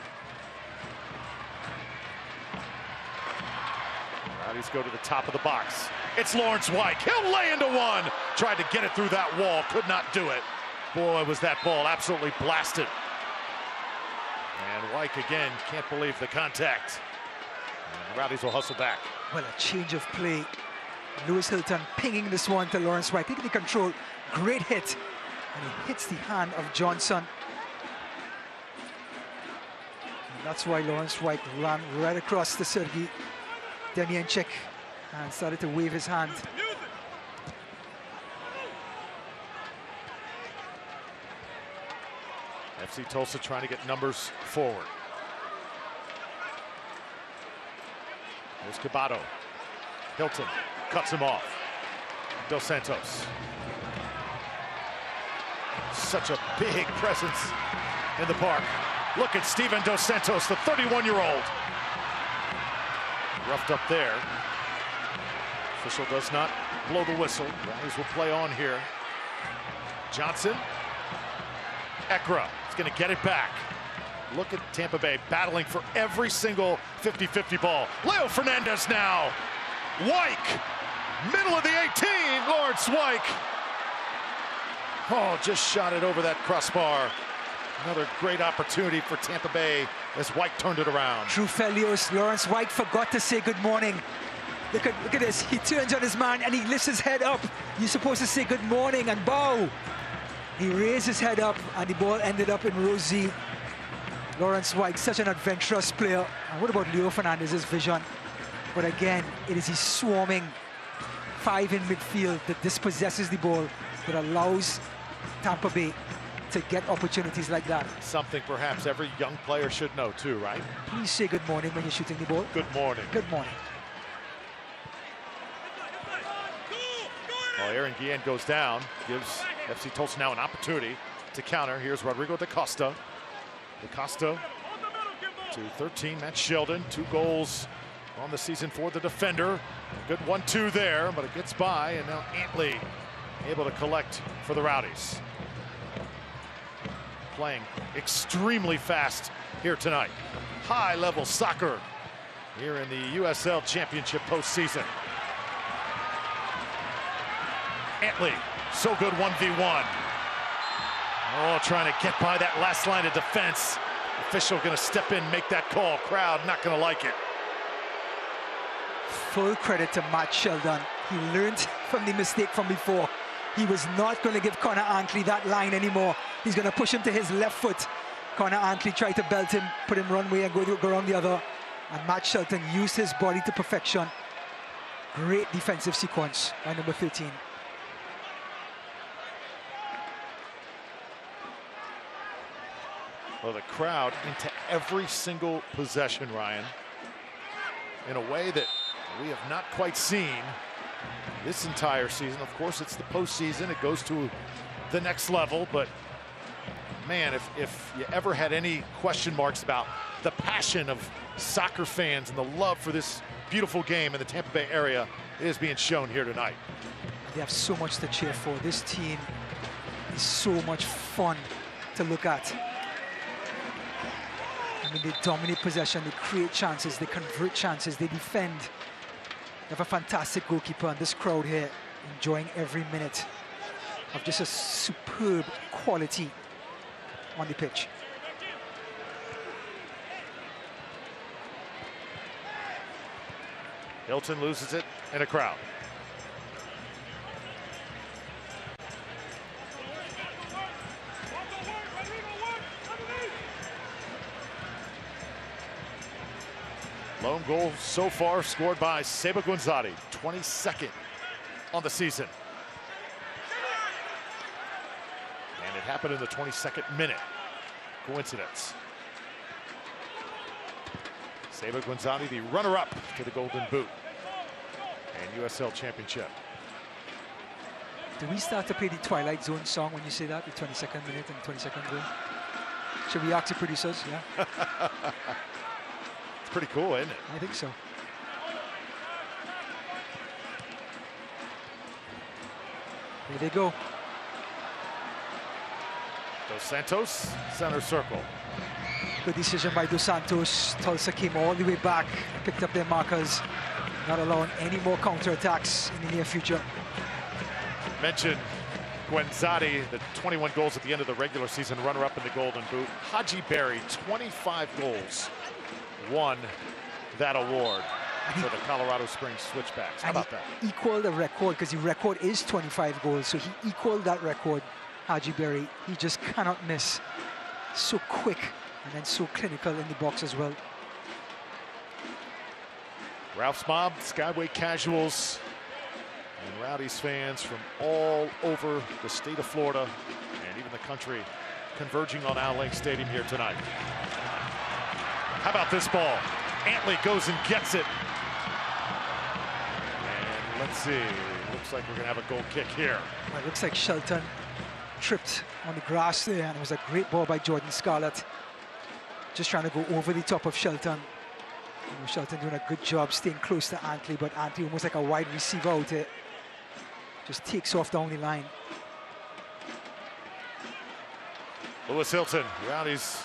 Rowdies go to the top of the box. It's Lawrence White. He'll lay into one. Tried to get it through that wall. Could not do it. Boy, was that ball absolutely blasted. And White again, can't believe the contact. And the Rowdies will hustle back. Well, a change of play. Lewis Hilton pinging this one to Lawrence White. Taking the control. Great hit. And he hits the hand of Johnson. And that's why Lawrence White ran right across to Sergei Demianchik and started to wave his hand. FC Tulsa trying to get numbers forward. There's Cabato. Hilton cuts him off. Dos Santos. Such a big presence in the park. Look at Steven Dos Santos, the 31-year-old. Roughed up there. Official does not blow the whistle. Rowdies will play on here. Johnson. Ekra is going to get it back. Look at Tampa Bay battling for every single 50-50 ball. Leo Fernandez now. Wyke, middle of the 18, Lawrence Wyke. Oh, just shot it over that crossbar. Another great opportunity for Tampa Bay as Wyke turned it around. True Felios, Lawrence White forgot to say good morning. Look at this, he turns on his man and he lifts his head up. You're supposed to say good morning and bow. He raised his head up and the ball ended up in row Z. Lawrence White, such an adventurous player. And what about Leo Fernandez's vision? But again, it is his swarming five in midfield that dispossesses the ball, that allows Tampa Bay to get opportunities like that. Something perhaps every young player should know too, right? Please say good morning when you're shooting the ball. Good morning. Good morning. Well, Aaron Guillen goes down, gives FC Tulsa now an opportunity to counter. Here's Rodrigo Da Costa. Da Costa to 13, Matt Sheldon. 2 goals on the season for the defender. Good 1-2 there, but it gets by, and now Antley able to collect for the Rowdies. Playing extremely fast here tonight. High-level soccer here in the USL Championship postseason. Antley, so good 1v1. Oh, trying to get by that last line of defense. Official going to step in, make that call. Crowd not going to like it. Full credit to Matt Sheldon. He learned from the mistake from before. He was not going to give Connor Antley that line anymore. He's going to push him to his left foot. Connor Antley tried to belt him, put him one way and go around the other. And Matt Sheldon used his body to perfection. Great defensive sequence by number 13. Well, the crowd into every single possession, Ryan, in a way that we have not quite seen this entire season. Of course, it's the postseason. It goes to the next level. But, man, if you ever had any question marks about the passion of soccer fans and the love for this beautiful game in the Tampa Bay area, it is being shown here tonight. They have so much to cheer for. This team is so much fun to look at. I mean, they dominate possession, they create chances, they convert chances, they defend. They have a fantastic goalkeeper, and this crowd here enjoying every minute of just a superb quality on the pitch. Hilton loses it in a crowd. Lone goal so far scored by Seba Guanzati, 22nd on the season. And it happened in the 22nd minute. Coincidence. Seba Guanzati, the runner-up to the Golden Boot and USL Championship. Do we start to play the Twilight Zone song when you say that, the 22nd minute and 22nd goal? Should we ask the producers? Yeah. It's pretty cool, isn't it? I think so. Here they go. Dos Santos, center circle. Good decision by Dos Santos. Tulsa came all the way back, picked up their markers. not allowing any more counterattacks in the near future. Mentioned Guenzati, the 21 goals at the end of the regular season, runner-up in the Golden Boot. Haji Berry, 25 goals, won that award for the Colorado Springs Switchbacks. How about that? He equaled the record, because the record is 25 goals, so he equaled that record, Haji Berry. He just cannot miss. So quick and then so clinical in the box as well. Ralph's Mob, Skyway Casuals, and Rowdies fans from all over the state of Florida and even the country converging on Al Link Stadium here tonight. How about this ball? Antley goes and gets it. And let's see, looks like we're gonna have a goal kick here. Well, it looks like Shelton tripped on the grass there, and it was a great ball by Jordan Scarlett. Just trying to go over the top of Shelton. You know, Shelton doing a good job staying close to Antley, but Antley almost like a wide receiver out there. Just takes off down the line. Lewis Hilton, Rowdies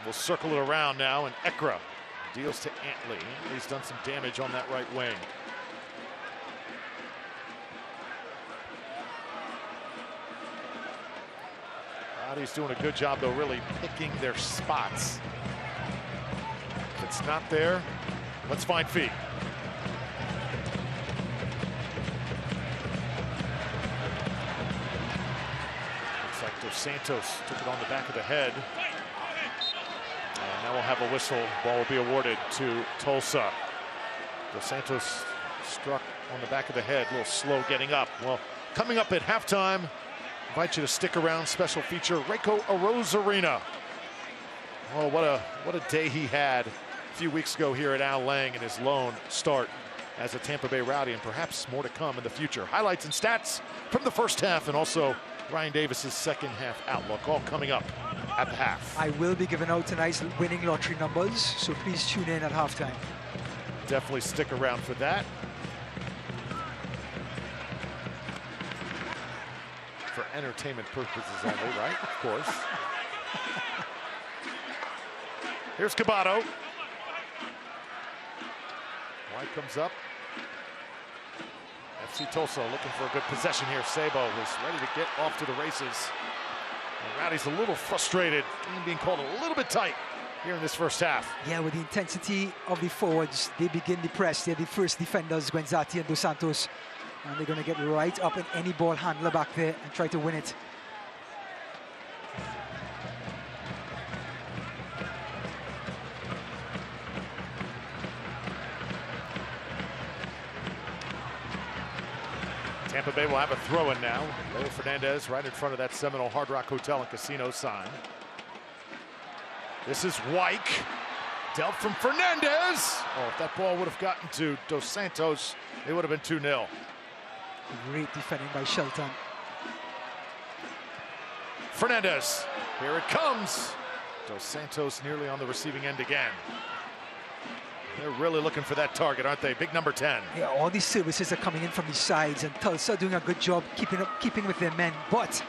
will circle it around now, and Ekra deals to Antley. Antley's done some damage on that right wing. Rowdies doing a good job, though, really picking their spots. If it's not there, let's find feet. Looks like Dos Santos took it on the back of the head. And now we'll have a whistle. Ball will be awarded to Tulsa. Dos Santos struck on the back of the head, a little slow getting up. Well, coming up at halftime, invite you to stick around. Special feature, Reiko Arozarena. Oh, what a day he had a few weeks ago here at Al Lang in his lone start as a Tampa Bay Rowdy, and perhaps more to come in the future. Highlights and stats from the first half, and also Ryan Davis's second half outlook, all coming up at the half. I will be giving out tonight's winning lottery numbers, so please tune in at halftime. Definitely stick around for that. For entertainment purposes only, right? Of course. Here's Cabato. White comes up. FC Tulsa looking for a good possession here. Sabo was ready to get off to the races. And Rowdy's a little frustrated, being called a little bit tight here in this first half. Yeah, with the intensity of the forwards, they begin the press. They're the first defenders, Guenzati and Dos Santos. And they're going to get right up in any ball handler back there and try to win it. Tampa Bay will have a throw-in now. Leo Fernandez right in front of that Seminole Hard Rock Hotel and Casino sign. This is Wyke. Dealt from Fernandez. Oh, if that ball would have gotten to Dos Santos, it would have been 2-0. Great defending by Shelton. Fernandez, here it comes. Dos Santos nearly on the receiving end again. They're really looking for that target, aren't they? Big number 10. Yeah, all these services are coming in from the sides, and Tulsa doing a good job keeping with their men, but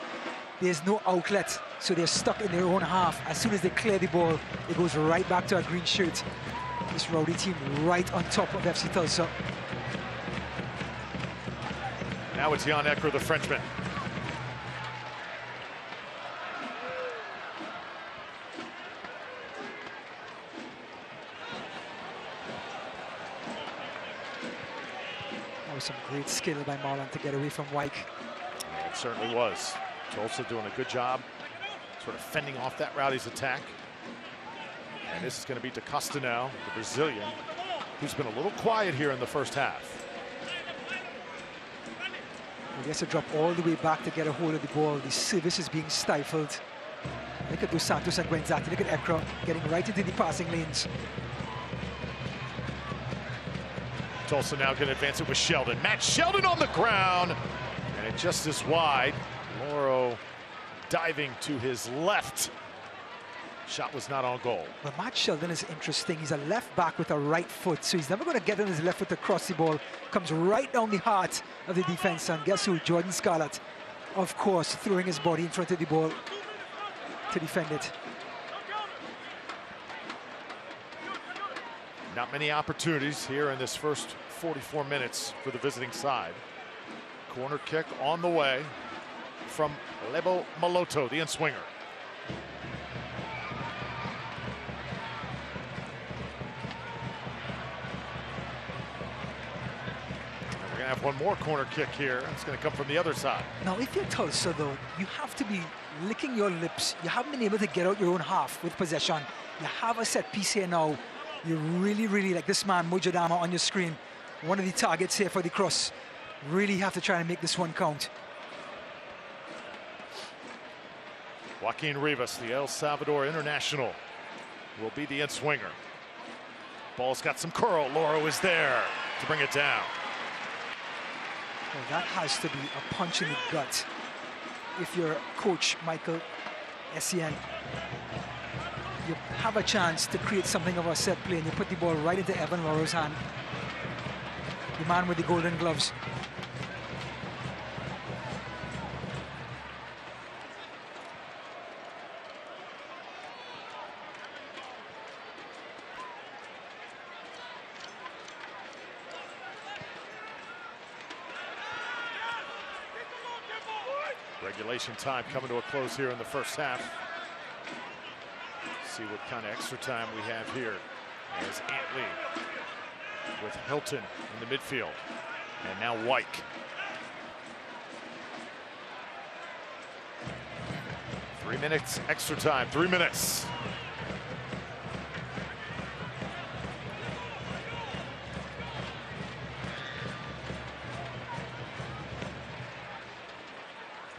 there's no outlet, so they're stuck in their own half. As soon as they clear the ball, it goes right back to a green shirt. This Rowdy team right on top of FC Tulsa. Now it's Jan Ekra, the Frenchman. That was some great skill by Marlon to get away from Wyke. Yeah, it certainly was. Tulsa doing a good job sort of fending off that Rowdy's attack. And this is going to be DaCosta now, the Brazilian, who's been a little quiet here in the first half. He has to drop all the way back to get a hold of the ball. The service is being stifled. Look at Dos Santos and Guenzati. Look at Ekra getting right into the passing lanes. Tulsa now going to advance it with Sheldon. Matt Sheldon on the ground. And it just is wide. Loro diving to his left. Shot was not on goal. But Matt Sheldon is interesting. He's a left back with a right foot, so he's never going to get on his left foot to cross the ball. Comes right down the heart of the defense, and guess who? Jordan Scarlett, of course, throwing his body in front of the ball to defend it. Not many opportunities here in this first 44 minutes for the visiting side. Corner kick on the way from Lebo Maloto, the in-swinger. We're gonna have one more corner kick here. It's gonna come from the other side. Now, if you're Tulsa, though, you have to be licking your lips. You haven't been able to get out your own half with possession. You have a set piece here now. You really, like this man, Mojadama, on your screen. One of the targets here for the cross. Really have to try and make this one count. Joaquin Rivas, the El Salvador international, will be the in-swinger. Ball's got some curl. Loro is there to bring it down. Well, that has to be a punch in the gut if you're Coach Michael Essien. You have a chance to create something of a set play and you put the ball right into Evan Loro's hand. The man with the golden gloves. Regulation time coming to a close here in the first half. See what kind of extra time we have here as Antley with Hilton in the midfield. And now White. Three minutes extra time, 3 minutes.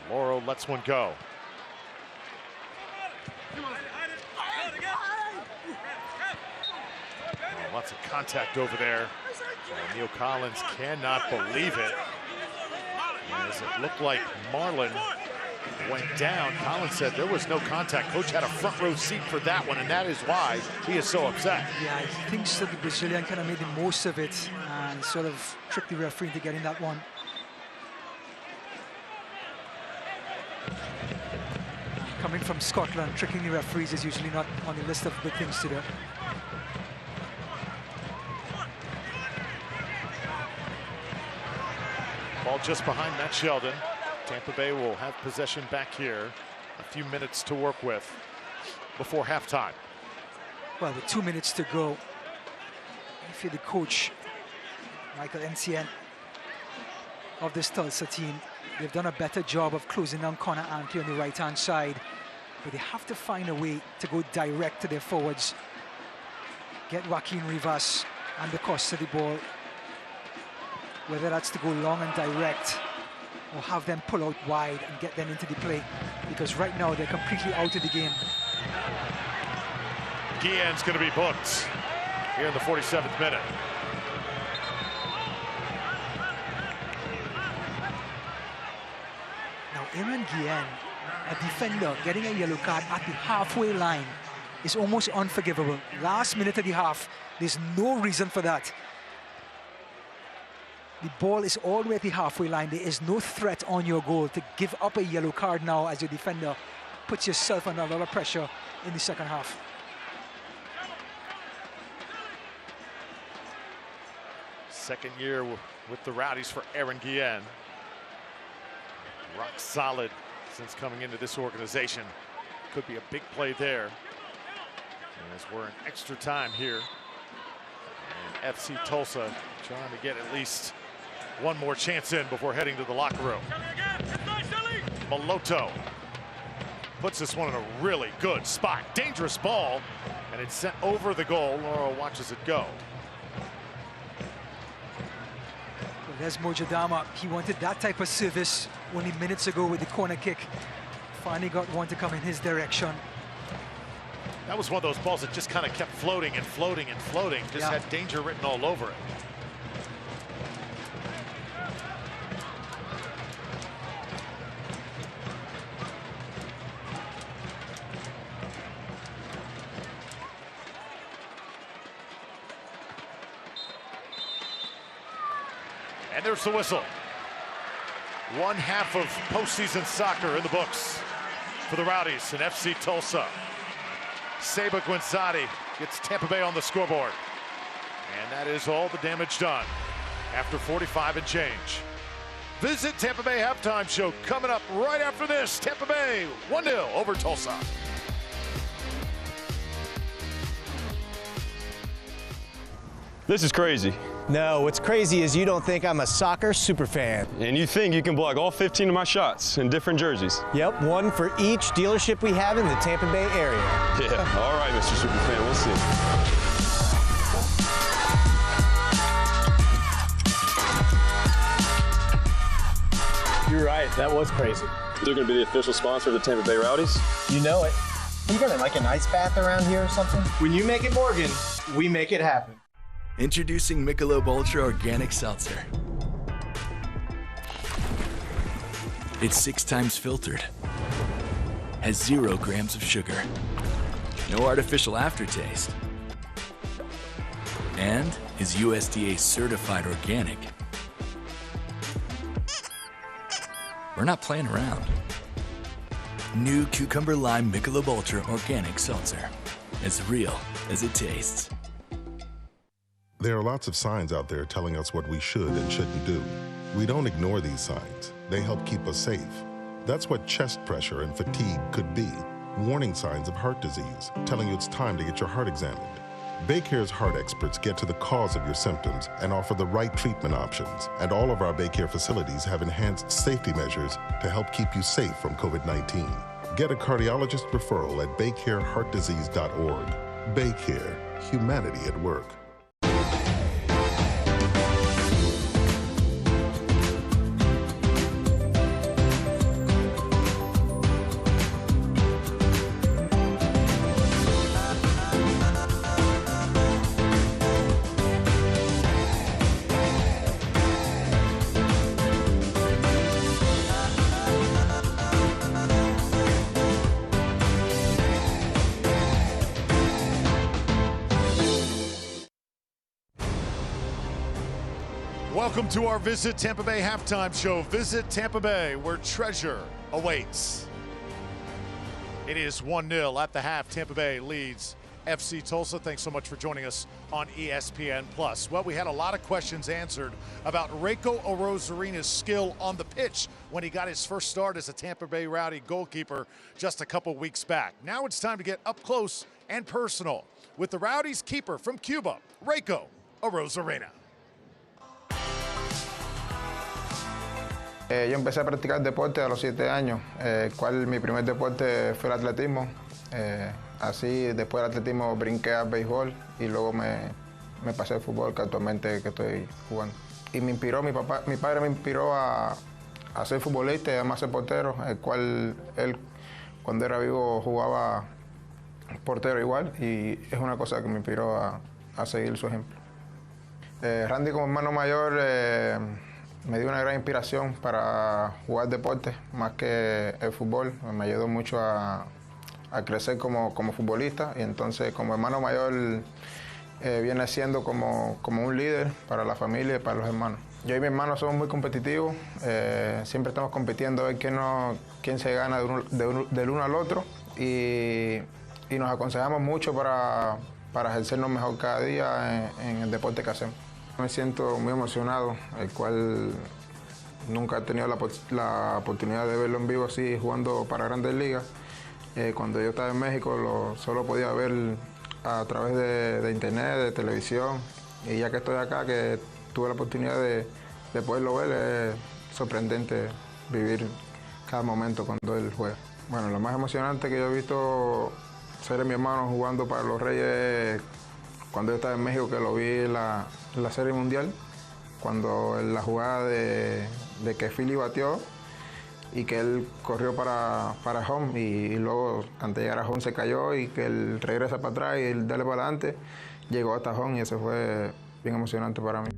Loro lets one go. Oh, lots of contact over there. And Neil Collins cannot believe it. As it looked like Marlon went down, Collins said there was no contact. Coach had a front row seat for that one, and that is why he is so upset. Yeah, I think so. The Brazilian kind of made the most of it and sort of tricked the referee into getting that one. Coming from Scotland, tricking the referees is usually not on the list of good things to do. Ball just behind Matt Sheldon. Tampa Bay will have possession back here. A few minutes to work with before halftime. Well, with 2 minutes to go, if you're the coach, Michael Essien, of this Tulsa team, they've done a better job of closing down Connor Antley on the right-hand side. But they have to find a way to go direct to their forwards. Get Joaquin Rivas and the cost of the ball. Whether that's to go long and direct or have them pull out wide and get them into the play. Because right now they're completely out of the game. Guillen's going to be booked here in the 47th minute. Now Aaron Guillen, a defender, getting a yellow card at the halfway line is almost unforgivable. Last minute of the half, there's no reason for that. The ball is all the way at the halfway line. There is no threat on your goal. To give up a yellow card now as your defender puts yourself under a lot of pressure in the second half. Second year with the Rowdies for Aaron Guillen. Rock solid since coming into this organization. Could be a big play there. And as we're in extra time here, and FC Tulsa trying to get at least one more chance in before heading to the locker room. Maloto puts this one in a really good spot. Dangerous ball, and it's sent over the goal. Laurel watches it go. Well, there's Mojadama. He wanted that type of service only minutes ago with the corner kick. Finally got one to come in his direction. That was one of those balls that just kind of kept floating and floating and floating. Just had danger written all over it. And there's the whistle. One half of postseason soccer in the books for the Rowdies and FC Tulsa. Seba Guinzati gets Tampa Bay on the scoreboard. And that is all the damage done after 45 and change. Visit Tampa Bay halftime show coming up right after this. Tampa Bay 1-0 over Tulsa. This is crazy. No, what's crazy is you don't think I'm a soccer superfan. And you think you can block all 15 of my shots in different jerseys. Yep, one for each dealership we have in the Tampa Bay area. Yeah, all right, Mr. Superfan, we'll see. You're right, that was crazy. They're going to be the official sponsor of the Tampa Bay Rowdies? You know it. You got like an ice bath around here or something? When you make it Morgan, we make it happen. Introducing Michelob Ultra Organic Seltzer. It's 6 times filtered, has 0 grams of sugar, no artificial aftertaste, and is USDA certified organic. We're not playing around. New Cucumber Lime Michelob Ultra Organic Seltzer. As real as it tastes. There are lots of signs out there telling us what we should and shouldn't do. We don't ignore these signs. They help keep us safe. That's what chest pressure and fatigue could be. Warning signs of heart disease, telling you it's time to get your heart examined. Baycare's heart experts get to the cause of your symptoms and offer the right treatment options. And all of our Baycare facilities have enhanced safety measures to help keep you safe from COVID-19. Get a cardiologist referral at baycareheartdisease.org. Baycare, humanity at work. Welcome to our Visit Tampa Bay halftime show. Visit Tampa Bay, where treasure awaits. It is 1-0 at the half. Tampa Bay leads FC Tulsa. Thanks so much for joining us on ESPN+. Well, we had a lot of questions answered about Rayco Orozarena's skill on the pitch when he got his first start as a Tampa Bay Rowdy goalkeeper just a couple weeks back. Now it's time to get up close and personal with the Rowdies keeper from Cuba, Rayco Orozarena. Yo empecé a practicar deporte a los 7 años, cual mi primer deporte fue el atletismo. Así, después del atletismo brinqué al béisbol y luego me pasé al fútbol, que actualmente que estoy jugando. Y me inspiró, mi padre me inspiró a ser futbolista y además ser portero, el cual él cuando era vivo jugaba portero igual y es una cosa que me inspiró a seguir su ejemplo. Randy como hermano mayor me dio una gran inspiración para jugar deporte, más que el fútbol. Me ayudó mucho a crecer como futbolista y entonces como hermano mayor viene siendo como un líder para la familia y para los hermanos. Yo y mi hermano somos muy competitivos, siempre estamos compitiendo a ver quién se gana del uno al otro y nos aconsejamos mucho para ejercernos mejor cada día en el deporte que hacemos. Me siento muy emocionado, el cual nunca he tenido la oportunidad de verlo en vivo así jugando para Grandes Ligas. Cuando yo estaba en México solo podía ver a través de internet, de televisión, y ya que estoy acá, que tuve la oportunidad de poderlo ver, es sorprendente vivir cada momento cuando él juega. Bueno, lo más emocionante que yo he visto ser mi hermano jugando para los Reyes cuando yo estaba en México, que lo vi en la Serie Mundial, cuando en la jugada de que Philly batió y que él corrió para home y luego antes de llegar a home se cayó y que él regresa para atrás y él dale para adelante, llegó hasta home y eso fue bien emocionante para mí.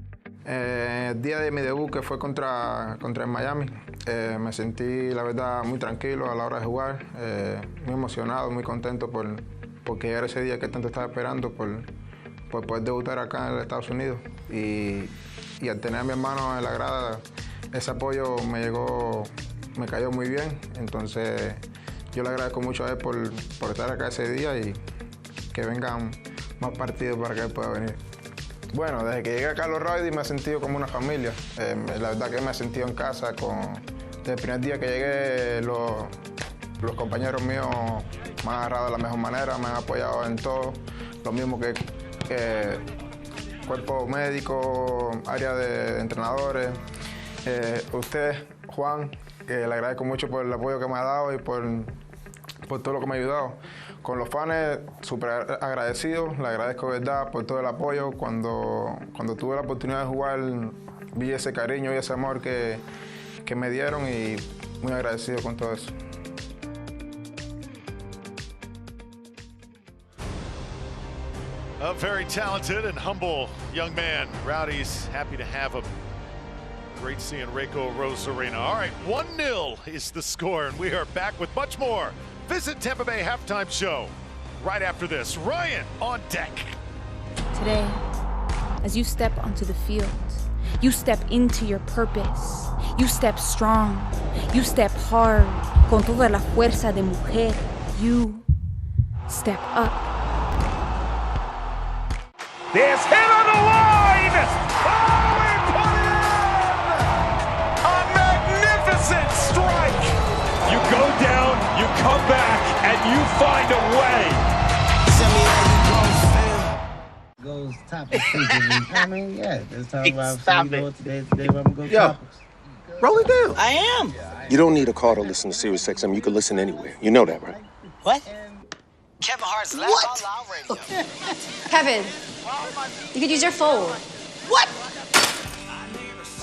El día de mi debut, que fue contra el Miami, me sentí la verdad muy tranquilo a la hora de jugar, muy emocionado, muy contento porque era ese día que tanto estaba esperando por poder debutar acá en Estados Unidos y al tener a mi hermano en la grada, ese apoyo me cayó muy bien, entonces yo le agradezco mucho a él por estar acá ese día y que vengan más partidos para que él pueda venir. Bueno, desde que llegué acá a los Rowdies me he sentido como una familia. La verdad que me he sentido en casa. Desde el primer día que llegué, los compañeros míos me han agarrado de la mejor manera, me han apoyado en todo. Lo mismo que cuerpo médico, área de entrenadores. Usted, Juan, que le agradezco mucho por el apoyo que me ha dado y por todo lo que me ha ayudado. Con los fans, súper agradecido, le agradezco de verdad por todo el apoyo. Cuando tuve la oportunidad de jugar, vi ese cariño y ese amor que me dieron y muy agradecido con todo eso. A very talented and humble young man. Rowdies happy to have him. Great seeing Rayco Rosarena. All right, 1-0 is the score, and we are back with much more. Visit Tampa Bay Halftime Show right after this. Ryan on deck. Today, as you step onto the field, you step into your purpose. You step strong. You step hard. Con toda la fuerza de mujer. You step up. There's hit on the line! Oh, he put it in! A magnificent strike! You go down, you come back, and you find a way. Tell me how you gon' feel. Goes topics. I mean, yeah, let's talk about today we're gonna go topics. Roll it down. I am. You don't need a car to listen to Sirius XM. You can listen anywhere. You know that, right? What? Kevin Hart's Laugh Out Loud Radio. Kevin, you could use your phone. What?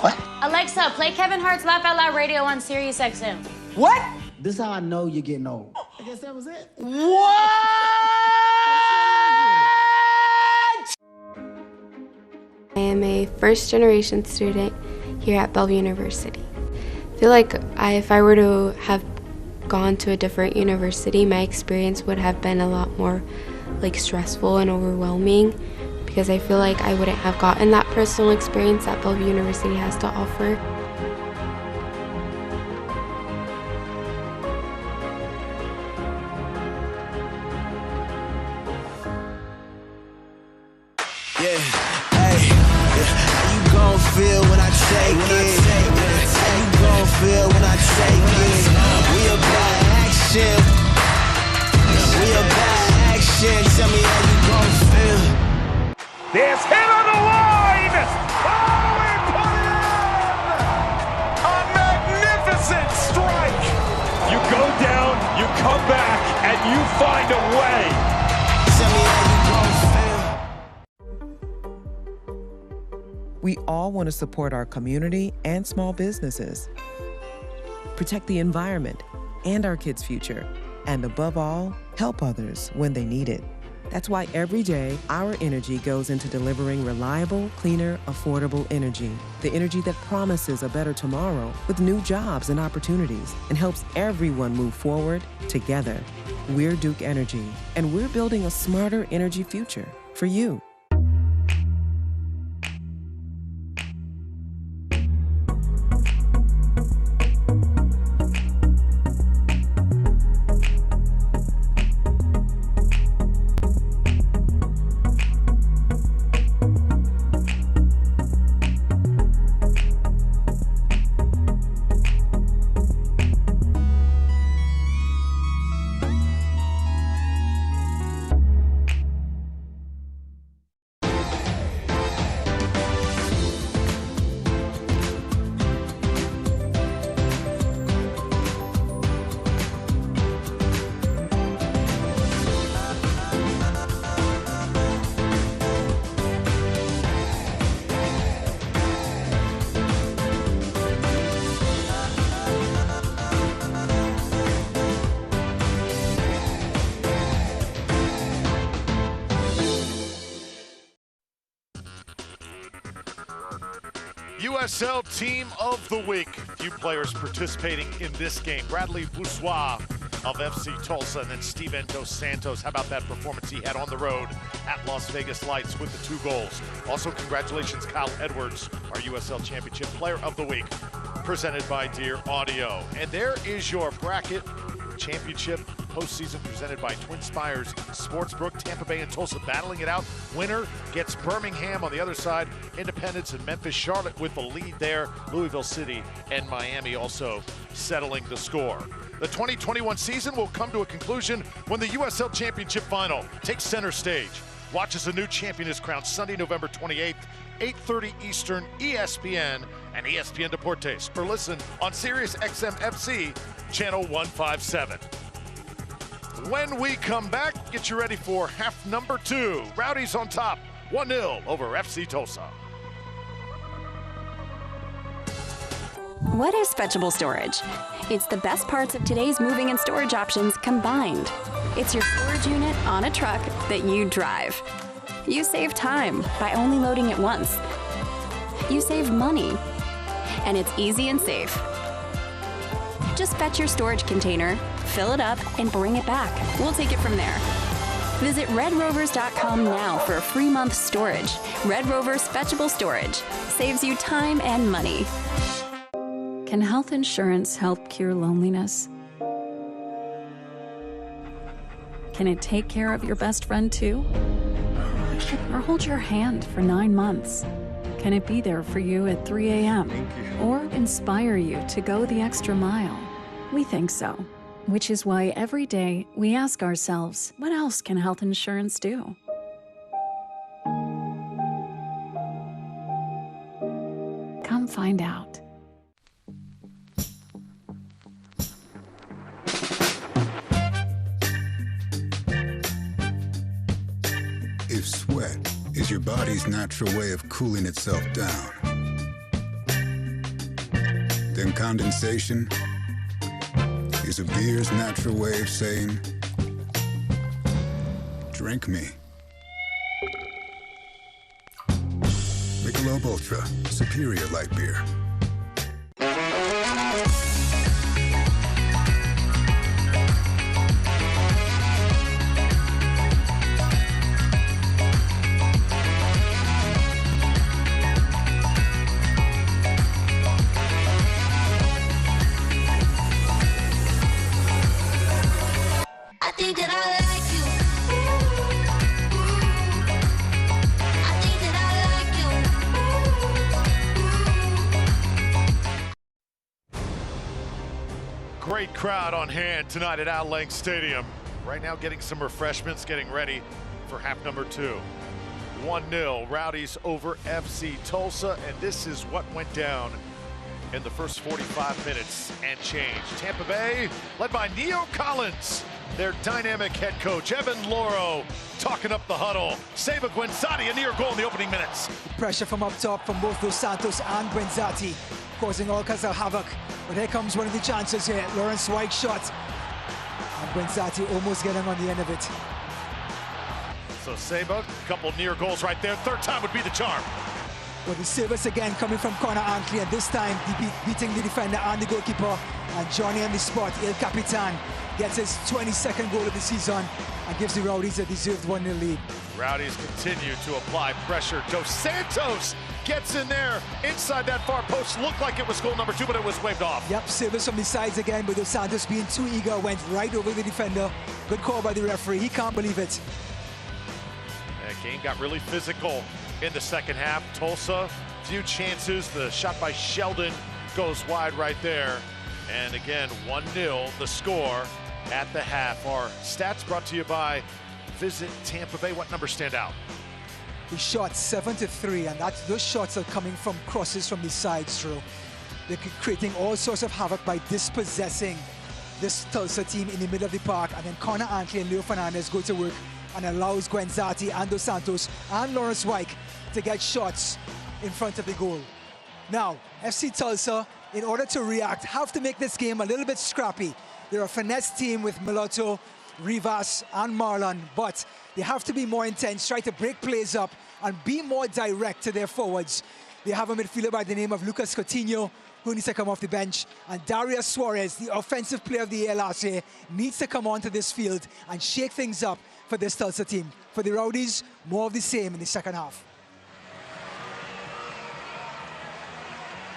What? Alexa, play Kevin Hart's Laugh Out Loud Radio on Sirius XM. What? This is how I know you're getting old. I guess that was it. What? I am a first-generation student here at Bellevue University. I feel like if I were to have gone to a different university, my experience would have been a lot more stressful and overwhelming, because I feel like I wouldn't have gotten that personal experience that Bellevue University has to offer. Feel when I take it. How you gon' feel when I take it? We about action. We about action. Tell me how you gon' feel. There's hit on the line. Oh, he put it in! A magnificent strike. You go down, you come back, and you find a way. Tell me how you gon' feel. We all want to support our community and small businesses, protect the environment and our kids' future, and above all, help others when they need it. That's why every day our energy goes into delivering reliable, cleaner, affordable energy. The energy that promises a better tomorrow with new jobs and opportunities and helps everyone move forward together. We're Duke Energy, and we're building a smarter energy future for you. USL Team of the Week. Few players participating in this game. Bradley Boussois of FC Tulsa, and then Steven Dos Santos. How about that performance he had on the road at Las Vegas Lights with the 2 goals. Also, congratulations, Kyle Edwards, our USL Championship Player of the Week, presented by Deer Audio. And there is your bracket Championship postseason presented by Twin Spires Sportsbook. Tampa Bay and Tulsa battling it out. Winner gets Birmingham on the other side. Independence and Memphis. Charlotte with the lead there. Louisville City and Miami also settling the score. The 2021 season will come to a conclusion when the USL Championship Final takes center stage. Watch as a new champion is crowned Sunday, November 28th, 8:30 Eastern, ESPN and ESPN Deportes. Or listen on Sirius XM FC, channel 157. When we come back, get you ready for half number 2. Rowdies on top, 1-0 over FC Tulsa. What is vegetable storage? It's the best parts of today's moving and storage options combined. It's your storage unit on a truck that you drive. You save time by only loading it once. You save money, and it's easy and safe. Just fetch your storage container, fill it up, and bring it back. We'll take it from there. Visit redrovers.com now for a free month storage. Red Rovers Vegetable Storage saves you time and money. Can health insurance help cure loneliness? Can it take care of your best friend too? Or hold your hand for 9 months? Can it be there for you at 3 a.m.? Or inspire you to go the extra mile? We think so, which is why every day we ask ourselves, what else can health insurance do? Come find out. If sweat is your body's natural way of cooling itself down, then condensation is a beer's natural way of saying, drink me. Michelob Ultra, superior light beer. Great crowd on hand tonight at Al Lang Stadium. Right now getting some refreshments, getting ready for half number 2. 1-0, Rowdies over FC Tulsa, and this is what went down in the first 45 minutes and change. Tampa Bay, led by Neo Collins, their dynamic head coach. Evan Loro talking up the huddle. Seba Guenzati, a near goal in the opening minutes. Pressure from up top from both Dos Santos and Guenzati, causing all kinds of havoc. But here comes one of the chances here. Lawrence White shot. And Guenzati almost getting on the end of it. So Seba, a couple near goals right there. Third time would be the charm. But the service again coming from corner Antley, and this time beating the defender and the goalkeeper. And Johnny on the spot, El Capitan, gets his 22nd goal of the season and gives the Rowdies a deserved 1-0 lead. Rowdies continue to apply pressure. Dos Santos gets in there inside that far post. Looked like it was goal number 2, but it was waved off. Yep, service from the sides again, but Dos Santos being too eager went right over the defender. Good call by the referee. He can't believe it. That game got really physical in the second half. Tulsa, few chances. The shot by Sheldon goes wide right there. And again, 1-0 the score at the half. Our stats brought to you by Visit Tampa Bay. What numbers stand out? He shot 7-3, and those shots are coming from crosses from the sides, Drew. They're creating all sorts of havoc by dispossessing this Tulsa team in the middle of the park, and then Connor Antley and Leo Fernandez go to work and allows Guenzati and Dos Santos and Lawrence White to get shots in front of the goal. Now, FC Tulsa, in order to react, have to make this game a little bit scrappy. They're a finesse team with Milotto, Rivas, and Marlon, but they have to be more intense, try to break plays up, and be more direct to their forwards. They have a midfielder by the name of Lucas Coutinho, who needs to come off the bench, and Darius Suarez, the offensive player of the year last year, needs to come onto this field and shake things up for this Tulsa team. For the Rowdies, more of the same in the second half.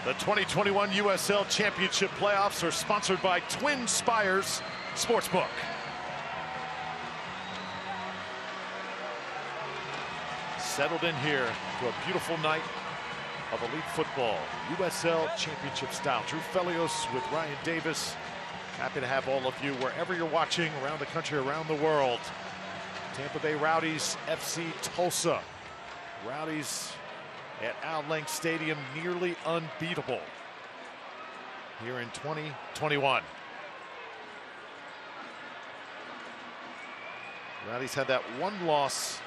The 2021 USL Championship playoffs are sponsored by Twin Spires Sportsbook. Settled in here to a beautiful night of elite football, USL Championship style. Drew Felios with Ryan Davis. Happy to have all of you wherever you're watching around the country, around the world. Tampa Bay Rowdies, FC Tulsa. Rowdies at Al Lang Stadium, nearly unbeatable here in 2021. Rowdies had that one loss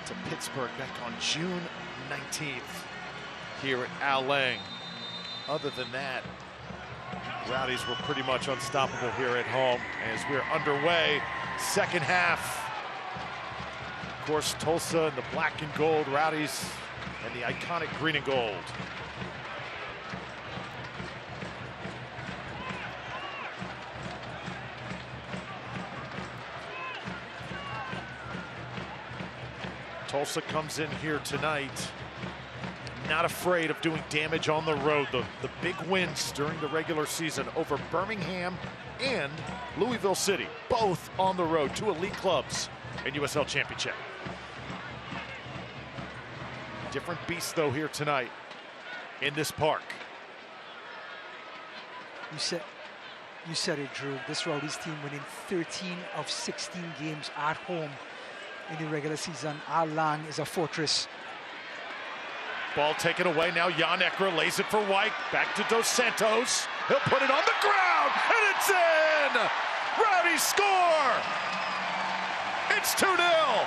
to Pittsburgh back on June 19th here at Al Lang. Other than that, Rowdies were pretty much unstoppable here at home as we're underway. Second half. Of course, Tulsa in the black and gold, Rowdies and the iconic green and gold. Tulsa comes in here tonight, not afraid of doing damage on the road. The big wins during the regular season over Birmingham and Louisville City, both on the road, two elite clubs in USL Championship. Different beast though here tonight in this park. You said it, Drew. This Rowdies team winning 13 of 16 games at home in the regular season. Al Lang is a fortress. Ball taken away now. Jan Ekra lays it for White. Back to Dos Santos. He'll put it on the ground, and it's in! Rowdies score! It's 2-0.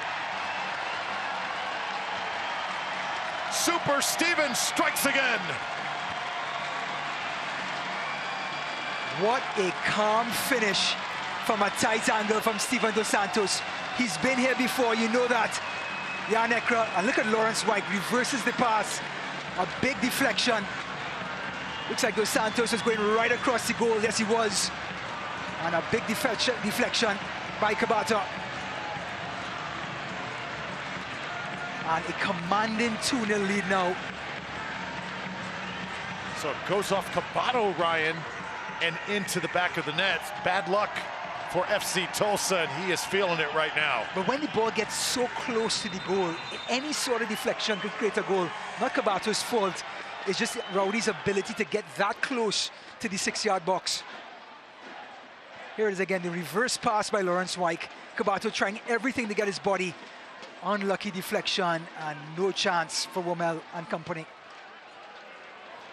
Super Stevens strikes again. What a calm finish from a tight angle from Steven Dos Santos. He's been here before, you know that. Jan Ekra, and look at Lawrence White, reverses the pass. A big deflection. Looks like Dos Santos was going right across the goal. Yes, he was. And a big deflection by Kabata. And a commanding 2-0 lead now. So it goes off Kabato, Ryan, and into the back of the net. Bad luck for FC Tulsa, and he is feeling it right now. But when the ball gets so close to the goal, any sort of deflection could create a goal. Not Kabato's fault. It's just Rowdy's ability to get that close to the 6-yard box. Here it is again, the reverse pass by Lawrence White. Kabato trying everything to get his body. Unlucky deflection and no chance for Womel and company.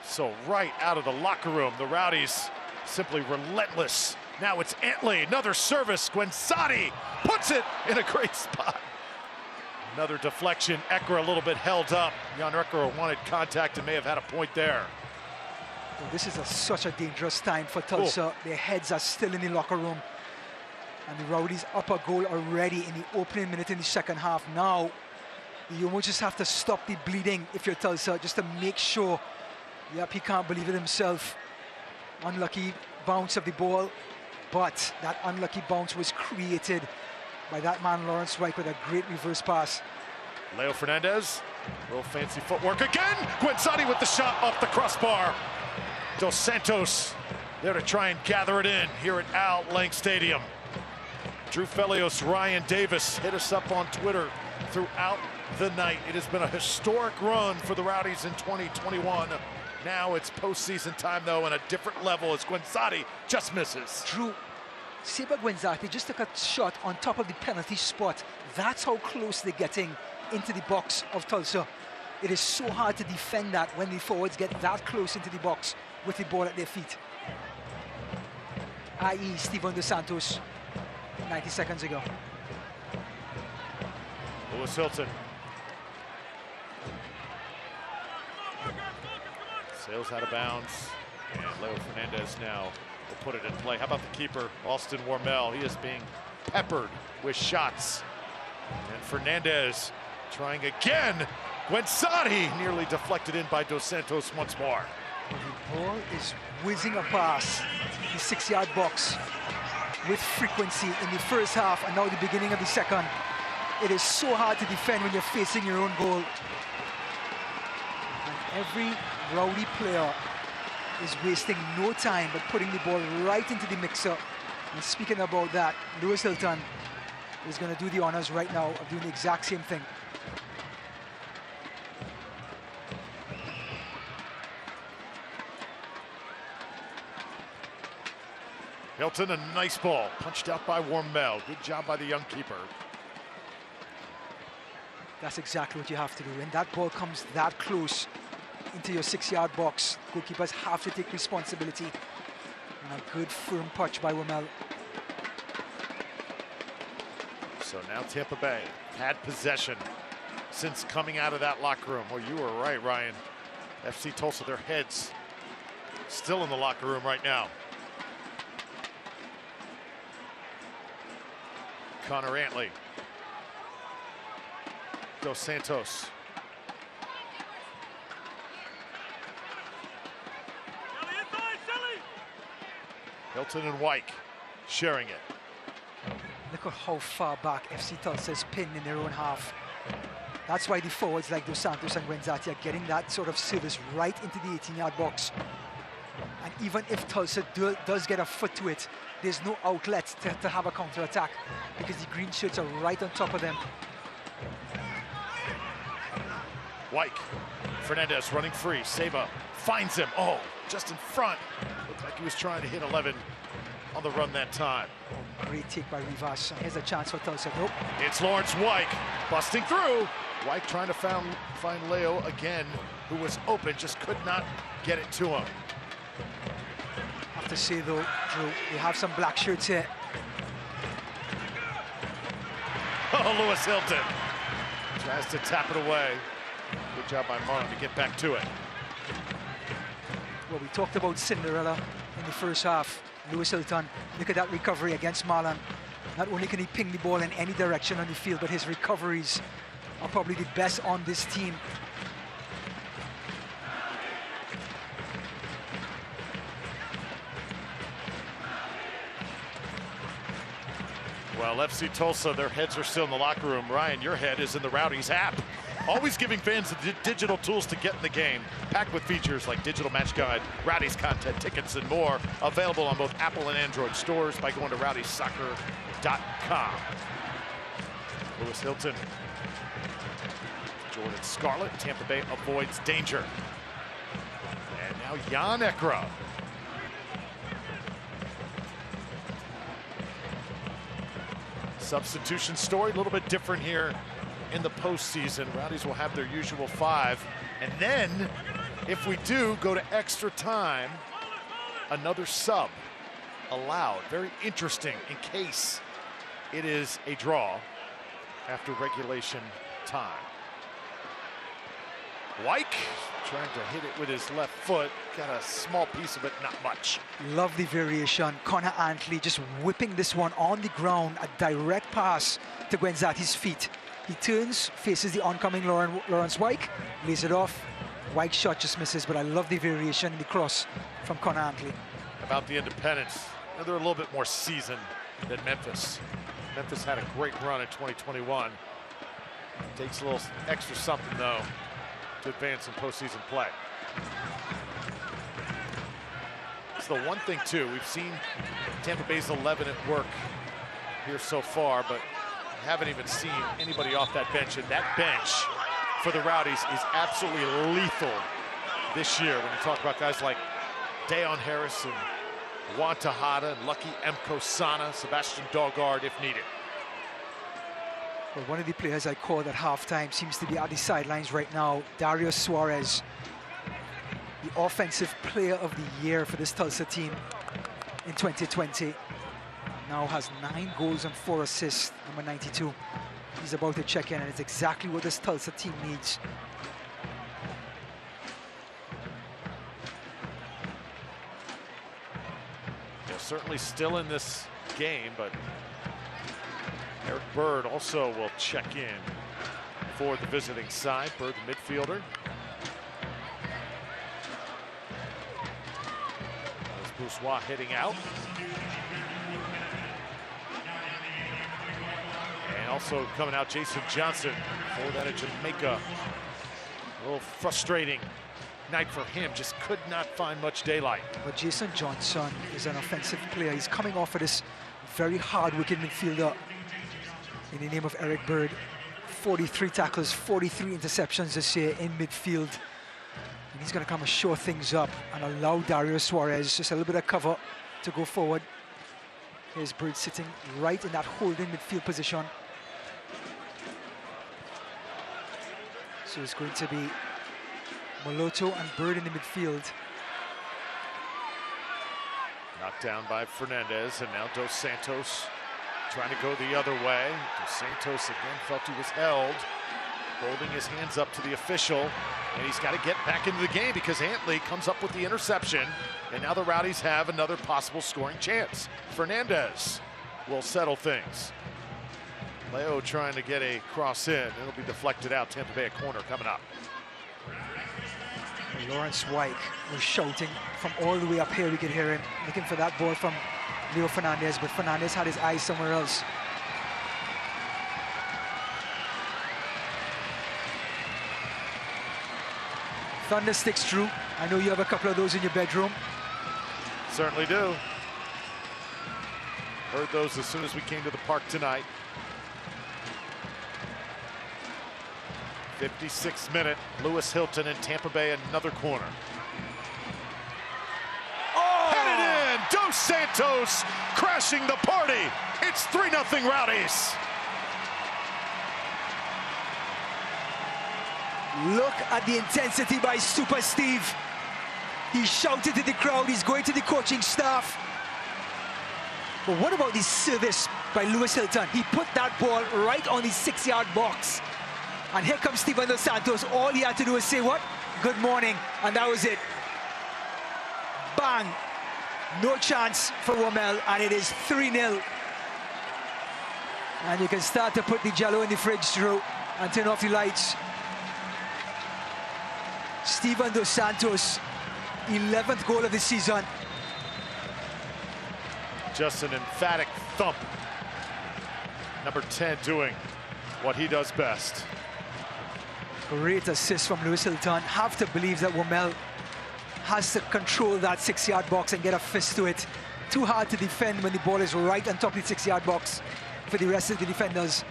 So right out of the locker room, the Rowdies simply relentless. Now it's Antley, another service. Gwensati puts it in a great spot. Another deflection. Ekra a little bit held up. Jan Ekra wanted contact and may have had a point there. Well, this is such a dangerous time for Tulsa. Their heads are still in the locker room. And the Rowdies up a goal already in the opening minute in the second half. Now, you almost just have to stop the bleeding if you're Tulsa, just to make sure. Yep, he can't believe it himself. Unlucky bounce of the ball, but that unlucky bounce was created by that man Lawrence White with a great reverse pass. Leo Fernandez, real fancy footwork again. Gwensati with the shot off the crossbar. Dos Santos there to try and gather it in here at Al Lang Stadium. Drew Felios, Ryan Davis hit us up on Twitter throughout the night. It has been a historic run for the Rowdies in 2021. Now it's postseason time, though, and a different level as Gwensati just misses. Drew, Seba Gwensati just took a shot on top of the penalty spot. That's how close they're getting into the box of Tulsa. It is so hard to defend that when the forwards get that close into the box with the ball at their feet. I.e. Steven Dos Santos 90 seconds ago. Lewis Hilton. Sails out of bounds, and Leo Fernandez now will put it in play. How about the keeper, Austin Wormel? He is being peppered with shots. And Fernandez trying again. Gwensati nearly deflected in by Dos Santos once more. The ball is whizzing past the 6-yard box with frequency in the first half and now the beginning of the second. It is so hard to defend when you're facing your own goal. And every Rowdy player is wasting no time but putting the ball right into the mixer. And speaking about that, Lewis Hilton is going to do the honors right now of doing the exact same thing. Hilton, a nice ball, punched out by Wormel. Good job by the young keeper. That's exactly what you have to do. When that ball comes that close into your 6-yard box, goalkeepers have to take responsibility. And a good firm punch by Wormel. So now Tampa Bay had possession since coming out of that locker room. Well, you were right, Ryan. FC Tulsa, their heads still in the locker room right now. Connor Antley. Dos Santos. Hilton and Wyke sharing it. Look at how far back FC Tulsa is pinned in their own half. That's why the forwards like Dos Santos and Guenzati are getting that sort of service right into the 18-yard box. And even if Tulsa does get a foot to it, there's no outlet to have a counter-attack because the green shirts are right on top of them. Wyke, Fernandez running free. Seba finds him. Oh, just in front. Looked like he was trying to hit 11 on the run that time. Oh, great take by Rivas. Here's a chance for Tulsa. Nope. It's Lawrence Wyke busting through. Wyke trying to find Leo again, who was open, just could not get it to him. I have to say though, Drew, they have some black shirts here. Oh, Lewis Hilton tries to tap it away. Good job by Marlon to get back to it. Well, we talked about Cinderella in the first half. Lewis Hilton, look at that recovery against Marlon. Not only can he ping the ball in any direction on the field, but his recoveries are probably the best on this team. Well, FC Tulsa, their heads are still in the locker room. Ryan, your head is in the Rowdies app. Always giving fans the digital tools to get in the game. Packed with features like digital match guide, Rowdies content, tickets, and more. Available on both Apple and Android stores by going to rowdiesoccer.com. Lewis Hilton. Jordan Scarlett. Tampa Bay avoids danger. And now Jan Ekra. Substitution story, a little bit different here in the postseason. Rowdies will have their usual 5. And then, if we do go to extra time, another sub allowed. Very interesting in case it is a draw after regulation time. Wyke trying to hit it with his left foot. Got a small piece of it, not much. Lovely variation. Connor Antley just whipping this one on the ground. A direct pass to Guenzati's feet. He turns, faces the oncoming Lawrence Wyke, lays it off. Wyke's shot just misses, but I love the variation in the cross from Connor Antley. About the Independents, they're a little bit more seasoned than Memphis. Memphis had a great run in 2021. Takes a little extra something, though, to advance in postseason play. It's the one thing, too. We've seen Tampa Bay's 11 at work here so far, but haven't even seen anybody off that bench. And that bench for the Rowdies is absolutely lethal this year when you talk about guys like Dayon Harris and Juan Tejada and Lucky Mkosana, Sebastian Daugard if needed. Well, one of the players I called at halftime seems to be at the sidelines right now, Dario Suarez, the offensive player of the year for this Tulsa team in 2020. Now has 9 goals and 4 assists, number 92. He's about to check in, and it's exactly what this Tulsa team needs. They're certainly still in this game, but Eric Bird also will check in for the visiting side. Bird, the midfielder. There's Boussois heading out. And also coming out, Jason Johnson, for that of Jamaica. A little frustrating night for him, just could not find much daylight. But Jason Johnson is an offensive player. He's coming off of this very hard-working midfielder in the name of Eric Bird. 43 tackles, 43 interceptions this year in midfield. And he's going to come and shore things up and allow Dario Suarez just a little bit of cover to go forward. Here's Bird sitting right in that holding midfield position. So it's going to be Moloto and Bird in the midfield. Knocked down by Fernandez, and now Dos Santos trying to go the other way. Dos Santos again felt he was held, holding his hands up to the official, and he's got to get back into the game because Antley comes up with the interception, and now the Rowdies have another possible scoring chance. Fernandez will settle things. Leo trying to get a cross in. It'll be deflected out. Tampa Bay a corner coming up. Lawrence White was shouting from all the way up here. We could hear him looking for that ball from Leo Fernandez, but Fernandez had his eyes somewhere else. Thunder sticks, Drew. I know you have a couple of those in your bedroom. Certainly do. Heard those as soon as we came to the park tonight. 56th minute, Lewis Hilton and Tampa Bay another corner. Oh! Headed in, Dos Santos crashing the party. It's 3-0 Rowdies. Look at the intensity by Super Steve. He shouted to the crowd, he's going to the coaching staff. But what about this service by Lewis Hilton? He put that ball right on the 6-yard box. And here comes Steven Dos Santos. All he had to do was say what? Good morning. And that was it. Bang. No chance for Wamel. And it is 3-0. And you can start to put the jello in the fridge, Drew, and turn off the lights. Steven Dos Santos, 11th goal of the season. Just an emphatic thump. Number 10 doing what he does best. Great assist from Lewis Hilton. Have to believe that Wamel has to control that 6-yard box and get a fist to it. Too hard to defend when the ball is right on top of the 6-yard box for the rest of the defenders.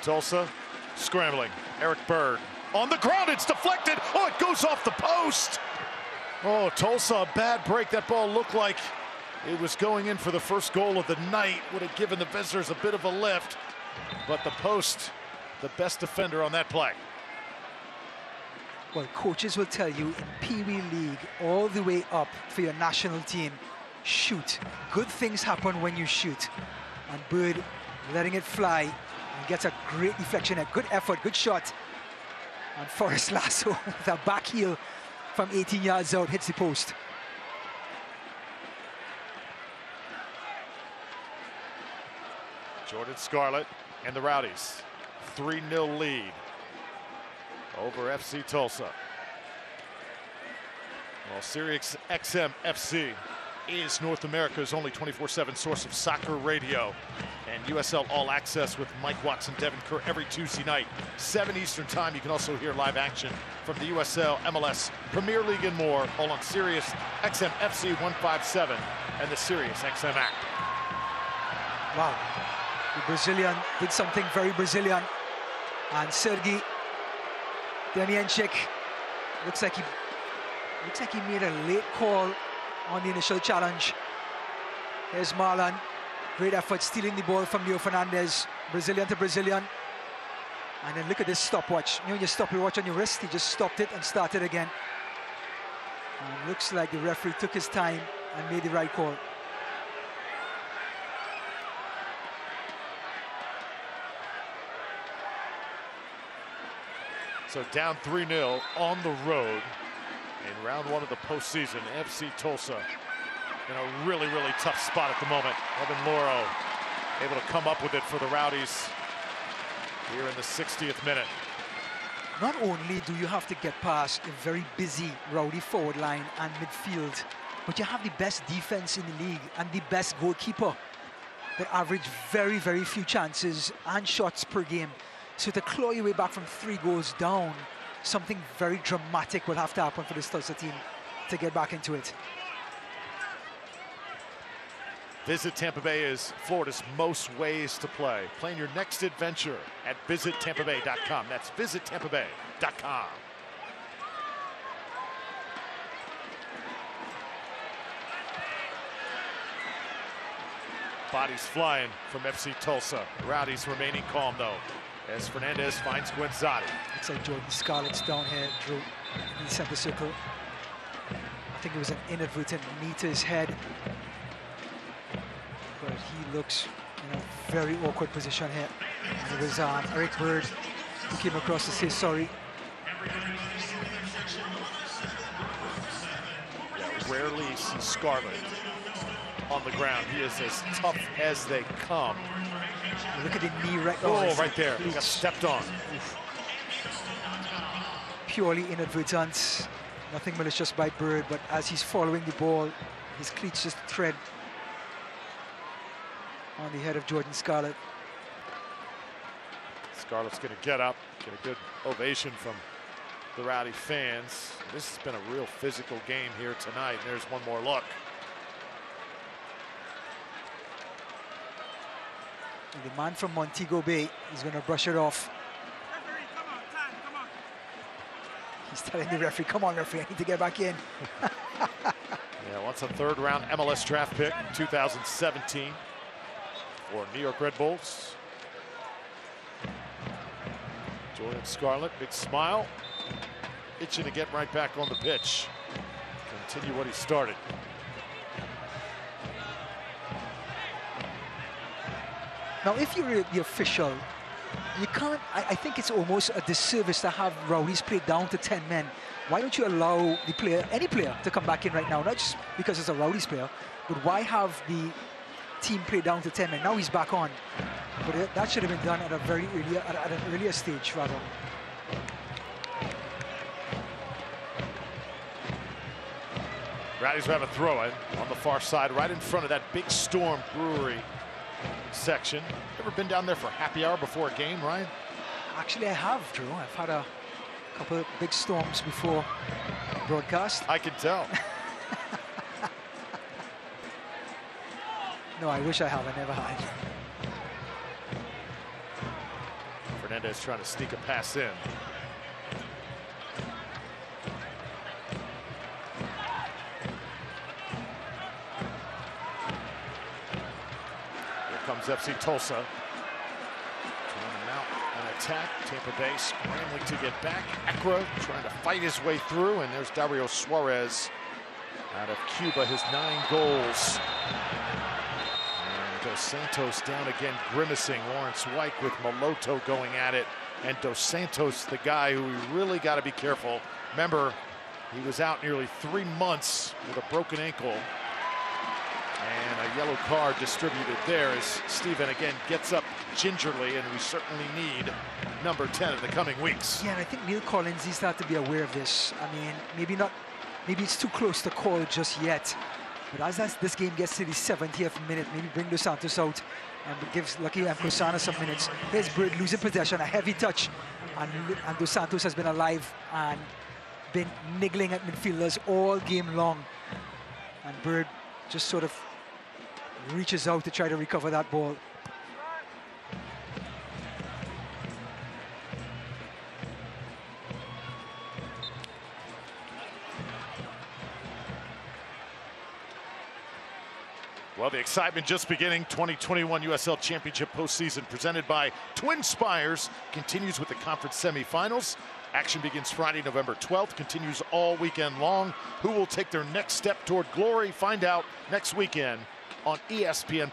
Tulsa scrambling. Eric Bird on the ground. It's deflected. Oh, it goes off the post. Oh, Tulsa, a bad break. That ball looked like it was going in for the first goal of the night. Would have given the visitors a bit of a lift. But the post, the best defender on that play. Well, coaches will tell you in Pee Wee League, all the way up for your national team, shoot. Good things happen when you shoot. And Bird letting it fly and gets a great deflection, a good effort, good shot. And Forrest Lasso with a back heel from 18 yards out hits the post. Jordan Scarlett and the Rowdies. 3-0 lead over FC Tulsa. Well, Sirius XM FC is North America's only 24/7 source of soccer radio and USL All Access with Mike Watson, Devin Kerr every Tuesday night, 7 Eastern time. You can also hear live action from the USL, MLS, Premier League, and more, all on Sirius XM FC 157 and the Sirius XM app. Wow, the Brazilian did something very Brazilian, and Sergei Demianchik looks like he made a late call on the initial challenge. Here's Marlon. Great effort stealing the ball from Leo Fernandez. Brazilian to Brazilian. And then look at this stopwatch. You know, when you stop your watch on your wrist, he just stopped it and started again. And looks like the referee took his time and made the right call. So down 3-0 on the road in round one of the postseason. FC Tulsa in a really, really tough spot at the moment. Evan Loro able to come up with it for the Rowdies here in the 60th minute. Not only do you have to get past a very busy Rowdy forward line and midfield, but you have the best defense in the league and the best goalkeeper that average very, very few chances and shots per game. So to claw your way back from 3 goals down, something very dramatic will have to happen for this Tulsa team to get back into it. Visit Tampa Bay is Florida's most ways to play. Plan your next adventure at visitTampaBay.com. That's visitTampaBay.com. Bodies flying from FC Tulsa. The Rowdies remaining calm, though, as Fernandez finds Guenzati. Looks like Jordan Scarlett's down here, Drew, in the center circle. I think it was an inadvertent knee to his head. But he looks in a very awkward position here. And it was Eric Bird who came across to say sorry. Yeah, rarely see Scarlett on the ground. He is as tough as they come. Look at the knee right. Oh, right there. He got stepped on. Oof. Purely inadvertent. Nothing malicious by Bird, but as he's following the ball, his cleats just thread on the head of Jordan Scarlett. Scarlett's going to get up, get a good ovation from the Rowdy fans. This has been a real physical game here tonight. There's one more look. And the man from Montego Bay is going to brush it off. He's telling the referee, come on, referee, I need to get back in. Yeah, once a third-round MLS draft pick in 2017 for New York Red Bulls. Jordan Scarlett, big smile, itching to get right back on the pitch. Continue what he started. Now, if you're the official, you can't, I think it's almost a disservice to have Rowdies play down to 10 men. Why don't you allow the player, any player, to come back in right now? Not just because it's a Rowdies player, but why have the team play down to 10 men? Now he's back on. But that should have been done at a very earlier, at an earlier stage, rather. Rowdies will have a throw-in on the far side, right in front of that Big Storm Brewery section. Ever been down there for happy hour before a game, Ryan? Actually, I have, Drew. I've had a couple of big storms before broadcast. I can tell. No, I wish I have. I never had. Fernandez trying to sneak a pass in. Comes FC Tulsa. Trying to mount an attack. Tampa Bay scrambling to get back. Ekra trying to fight his way through, and there's Dario Suarez out of Cuba, his 9 goals. And Dos Santos down again, grimacing. Lawrence White with Moloto going at it. And Dos Santos, the guy who we really got to be careful. Remember, he was out nearly 3 months with a broken ankle. And a yellow card distributed there as Steven again gets up gingerly, and we certainly need number 10 in the coming weeks. Yeah, and I think Neil Collins needs to have to be aware of this. I mean, maybe it's too close to call just yet. But as this game gets to the 70th minute, maybe bring Dos Santos out and gives Lucky Mkosana some minutes. There's Bird losing possession, a heavy touch, and Dos Santos has been alive and been niggling at midfielders all game long. And Bird just sort of reaches out to try to recover that ball. Well, the excitement just beginning. 2021 USL Championship postseason presented by Twin Spires continues with the conference semifinals. Action begins Friday, November 12th, continues all weekend long. Who will take their next step toward glory? Find out next weekend on ESPN+.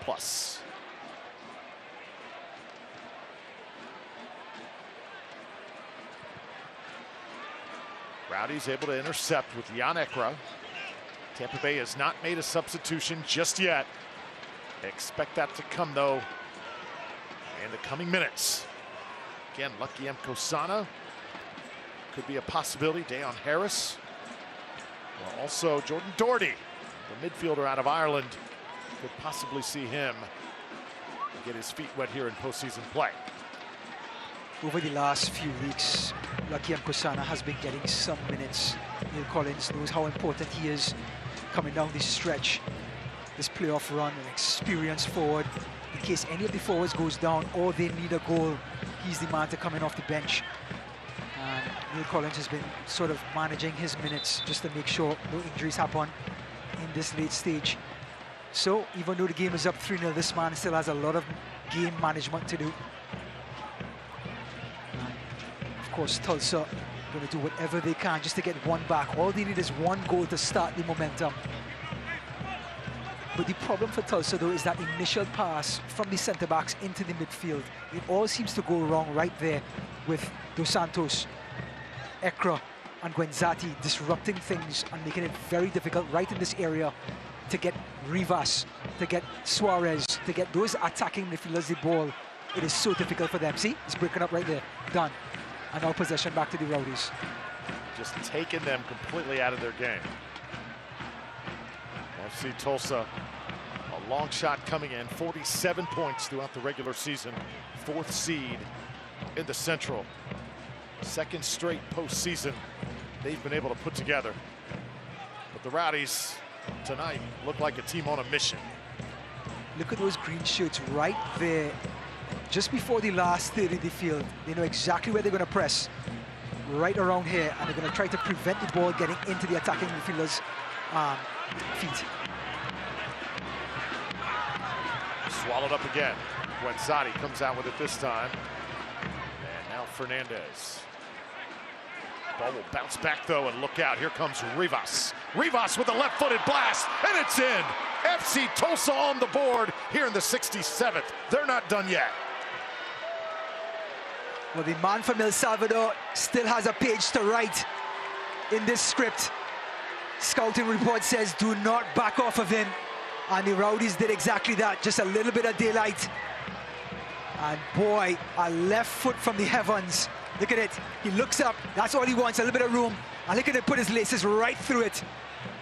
Rowdies able to intercept with Jan Ekra. Tampa Bay has not made a substitution just yet. Expect that to come, though, in the coming minutes. Again, Lucky Mkosana could be a possibility. Dayon Harris. Well, also Jordan Doherty The midfielder out of Ireland, could possibly see him get his feet wet here in postseason play. Over the last few weeks, Lucky Nkosana has been getting some minutes. Neil Collins knows how important he is coming down this stretch, this playoff run, an experienced forward. In case any of the forwards goes down or they need a goal, he's the man to come in off the bench. And Neil Collins has been sort of managing his minutes just to make sure no injuries happen in this late stage. So even though the game is up 3-0, this man still has a lot of game management to do. Of course, Tulsa going to do whatever they can just to get one back. All they need is one goal to start the momentum. But the problem for Tulsa, though, is that initial pass from the centre-backs into the midfield. It all seems to go wrong right there with Dos Santos, Ekra, and Gwenzati disrupting things and making it very difficult right in this area to get Rivas, to get Suarez, to get those attacking midfielders the ball. It is so difficult for them. See, it's breaking up right there. Done. And now possession back to the Rowdies. Just taking them completely out of their game. FC Tulsa, a long shot coming in, 47 points throughout the regular season, 4th seed in the Central. 2nd straight postseason they've been able to put together. But the Rowdies tonight look like a team on a mission. Look at those green shirts right there. Just before the last third of the field, they know exactly where they're going to press. Right around here, and they're going to try to prevent the ball getting into the attacking midfielders' feet. Swallowed up again. Gwenzati comes out with it this time. And now Fernandez. Ball will bounce back though, and look out, here comes Rivas. Rivas with a left-footed blast, and it's in. FC Tulsa on the board here in the 67th. They're not done yet. Well, the man from El Salvador still has a page to write in this script. Scouting report says do not back off of him. And the Rowdies did exactly that, just a little bit of daylight. And boy, a left foot from the heavens. Look at it, he looks up, that's all he wants, a little bit of room. And look at him put his laces right through it.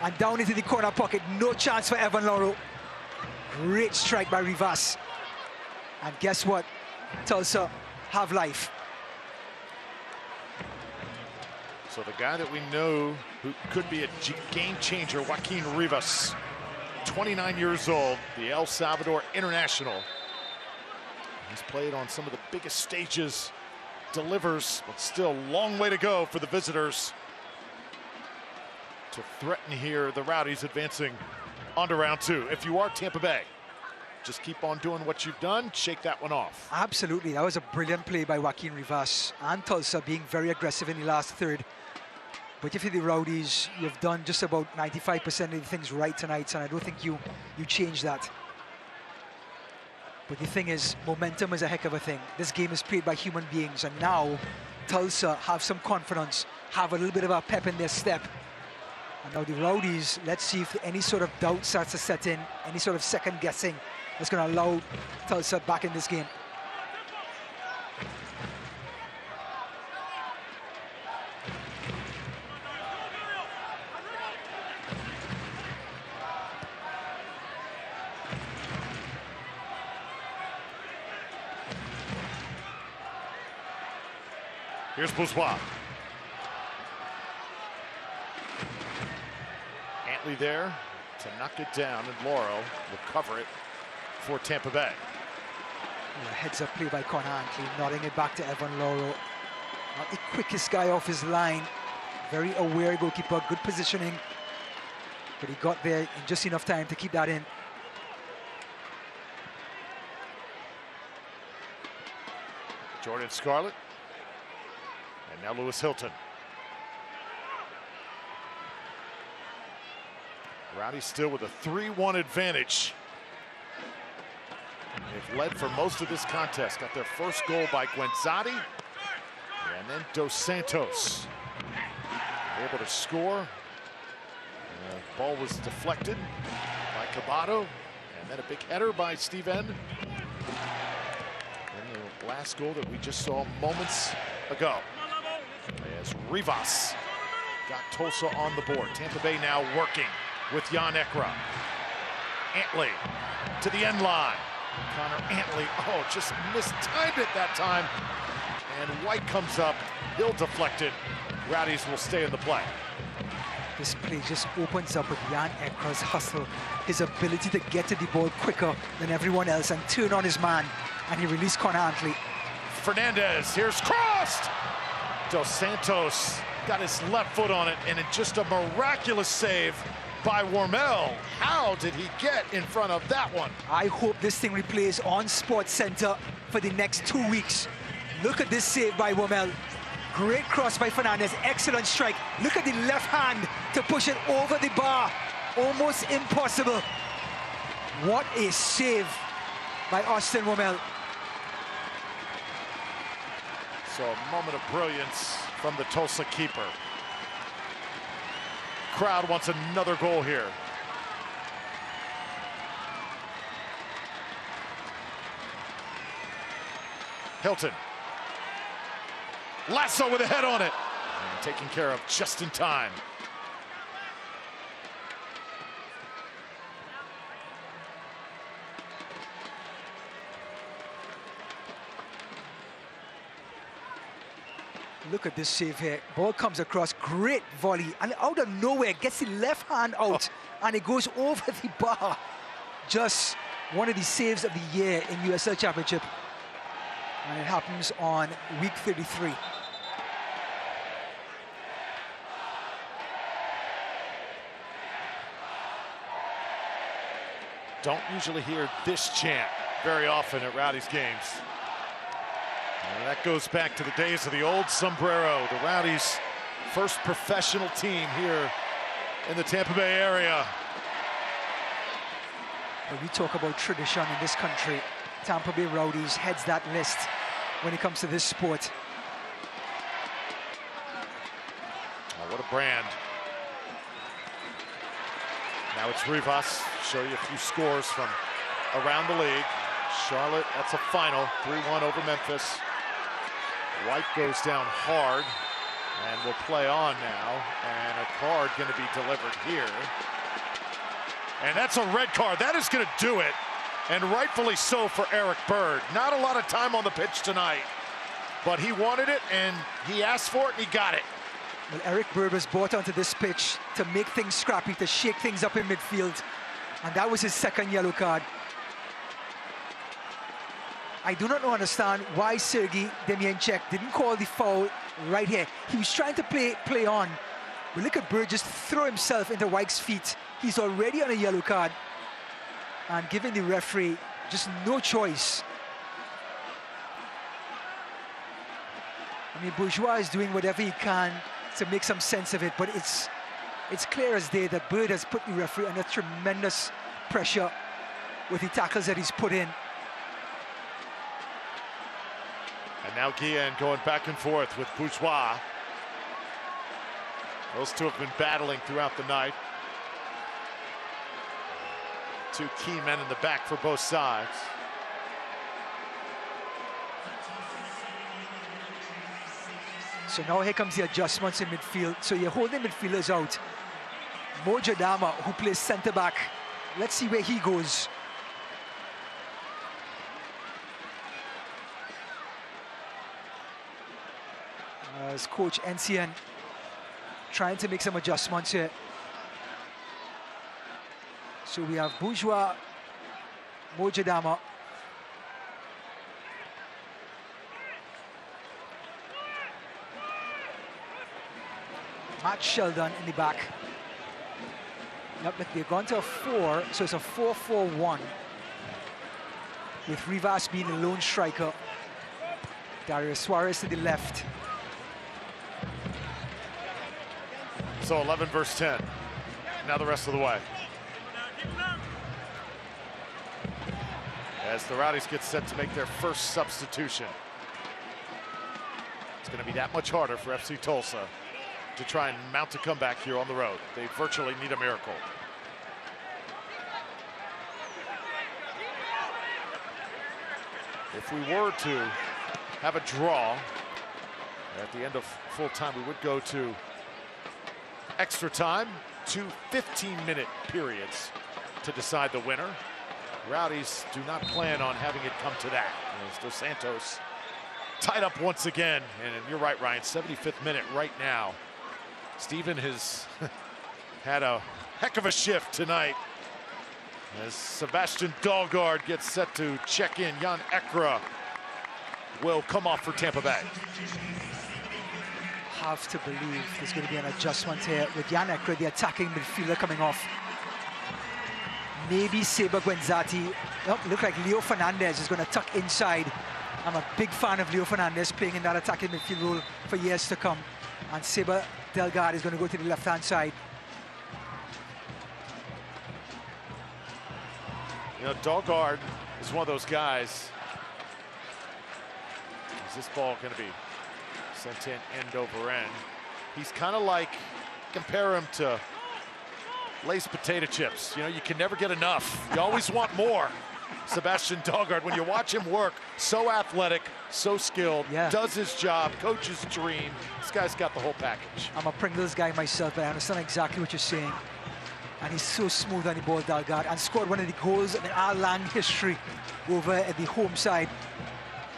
And down into the corner pocket, no chance for Evan Lauro. Great strike by Rivas. And guess what? Tulsa have life. So the guy that we know who could be a game changer, Joaquin Rivas, 29 years old, the El Salvador international. He's played on some of the biggest stages, delivers, but still a long way to go for the visitors to threaten here the Rowdies advancing on to round 2. If you are Tampa Bay, just keep on doing what you've done, shake that one off. Absolutely, that was a brilliant play by Joaquin Rivas, and Tulsa being very aggressive in the last third. But if you're the Rowdies, you've done just about 95% of the things right tonight, and I don't think you change that. But the thing is, momentum is a heck of a thing. This game is played by human beings, and now Tulsa have some confidence, have a little bit of a pep in their step. And now the Rowdies, let's see if any sort of doubt starts to set in, any sort of second guessing that's going to allow Tulsa back in this game. Here's Bourgeois. Antley there to knock it down, and Lauro will cover it for Tampa Bay. Yeah, heads up play by Connor Antley, nodding it back to Evan Lauro. Not the quickest guy off his line. Very aware goalkeeper, good positioning. But he got there in just enough time to keep that in. Jordan Scarlett. And now Lewis Hilton. Rowdies still with a 3-1 advantage. They've led for most of this contest. Got their first goal by Gwenzati. And then Dos Santos. Able to score. The ball was deflected by Cabado. And then a big header by Steve N. And the last goal that we just saw moments ago. As Rivas got Tulsa on the board. Tampa Bay now working. with Jan Ekra. Antley to the end line. Connor Antley, oh, just mistimed it that time. And White comes up, he'll deflect it. Rowdies will stay in the play. This play just opens up with Jan Ekra's hustle, his ability to get to the ball quicker than everyone else and turn on his man. And he released Connor Antley. Fernandez, here's crossed! Dos Santos got his left foot on it, and it just a miraculous save by Wormel. How did he get in front of that one? I hope this thing replays on Sports Center for the next 2 weeks. Look at this save by Wormel. Great cross by Fernandez, excellent strike. Look at the left hand to push it over the bar. Almost impossible. What a save by Austin Wormel. So a moment of brilliance from the Tulsa keeper. Crowd wants another goal here. Hilton. Lasso with a head on it. And taken care of just in time. Look at this save here. Ball comes across, great volley, and out of nowhere gets the left hand out, and it goes over the bar. Just one of the saves of the year in USL Championship. And it happens on week 33. Don't usually hear this chant very often at Rowdies games. And that goes back to the days of the old sombrero, the Rowdies' first professional team here in the Tampa Bay area. When we talk about tradition in this country, Tampa Bay Rowdies heads that list when it comes to this sport. Oh, what a brand. Now it's Rivas. Show you a few scores from around the league. Charlotte, that's a final, 3-1 over Memphis. White goes down hard and will play on now. And a card going to be delivered here. And that's a red card. That is going to do it. And rightfully so for Eric Bird. Not a lot of time on the pitch tonight, but he wanted it and he asked for it and he got it. Well, Eric Bird was brought onto this pitch to make things scrappy, to shake things up in midfield. And that was his second yellow card. I do not understand why Sergei Demianchuk didn't call the foul right here. He was trying to play on. But look at Bird just throw himself into White's feet. He's already on a yellow card. And giving the referee just no choice. I mean, Bourgeois is doing whatever he can to make some sense of it, but it's clear as day that Bird has put the referee under tremendous pressure with the tackles that he's put in. And now Guillen going back and forth with Bourgeois. Those two have been battling throughout the night. Two key men in the back for both sides. So now here comes the adjustments in midfield. So you're holding midfielders out. Mojadama, who plays centre back. Let's see where he goes. As coach Encian trying to make some adjustments here. So we have Bourgeois, Mojadama. Matt Sheldon in the back. Look, they've gone to a 4, so it's a 4-4-1. With Rivas being the lone striker. Darius Suarez to the left. So 11 versus 10. Now the rest of the way. As the Rowdies get set to make their first substitution. It's going to be that much harder for FC Tulsa to try and mount a comeback here on the road. They virtually need a miracle. If we were to have a draw at the end of full time, we would go to extra time. 2 15-minute periods to decide the winner. Rowdies do not plan on having it come to that. As Dos Santos tied up once again, and you're right, Ryan, 75th minute right now. Steven has had a heck of a shift tonight as Sebastian Dahlgaard gets set to check in. Jan Ekra will come off for Tampa Bay. Have to believe there's going to be an adjustment here with Jan Ekra, the attacking midfielder, coming off. Maybe Saber Guenzati. Oh, look like Leo Fernandez is going to tuck inside. I'm a big fan of Leo Fernandez playing in that attacking midfield role for years to come. And Saber Delgado is going to go to the left-hand side. You know, Dahlgaard is one of those guys. Is this ball going to be sent in end over end? He's kind of like, compare him to Lay's potato chips. You know, you can never get enough. You always want more. Sebastian Dahlgaard, when you watch him work, so athletic, so skilled, does his job, coach's dream. This guy's got the whole package. I'm a Pringles guy myself, but I understand exactly what you're saying. And he's so smooth on the ball, Dahlgaard, and scored one of the goals in our long history over at the home side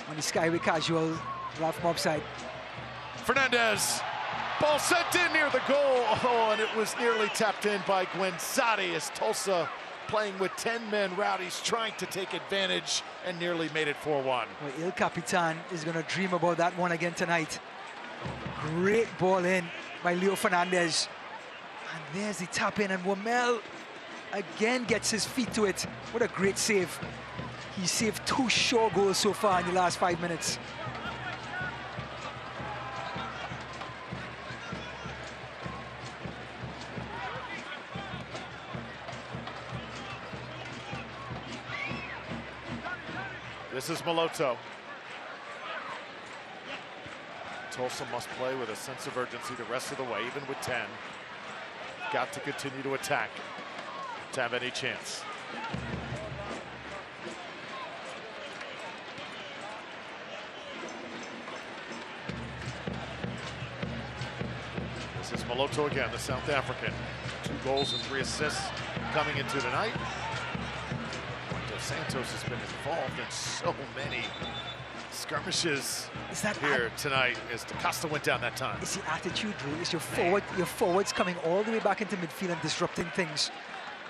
on the Skyway Casual Ralph Mobb side. Fernandez, ball sent in near the goal. Oh, and it was nearly tapped in by Guenzati as Tulsa playing with 10 men. Rowdies trying to take advantage and nearly made it 4-1. Well, Il Capitan is going to dream about that one again tonight. Great ball in by Leo Fernandez. And there's the tap in, and Wamel again gets his feet to it. What a great save. He saved 2 sure goals so far in the last 5 minutes. This is Maloto. Tulsa must play with a sense of urgency the rest of the way, even with 10. Got to continue to attack to have any chance. This is Maloto again, the South African. 2 goals and 3 assists coming into tonight. Dos Santos has been involved in so many skirmishes here tonight as DaCosta went down that time. It's the attitude, Drew. It's your forwards coming all the way back into midfield and disrupting things.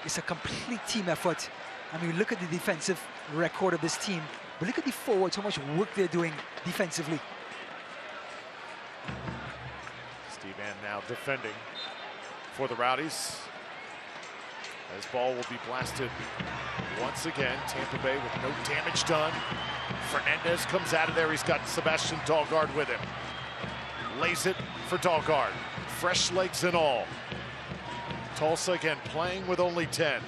It's a complete team effort. I mean, look at the defensive record of this team, but look at the forwards, how much work they're doing defensively. Steve Ann now defending for the Rowdies. This ball will be blasted once again. Tampa Bay with no damage done. Fernandez comes out of there. He's got Sebastian Dahlgaard with him. Lays it for Dahlgaard. Fresh legs and all. Tulsa again playing with only 10.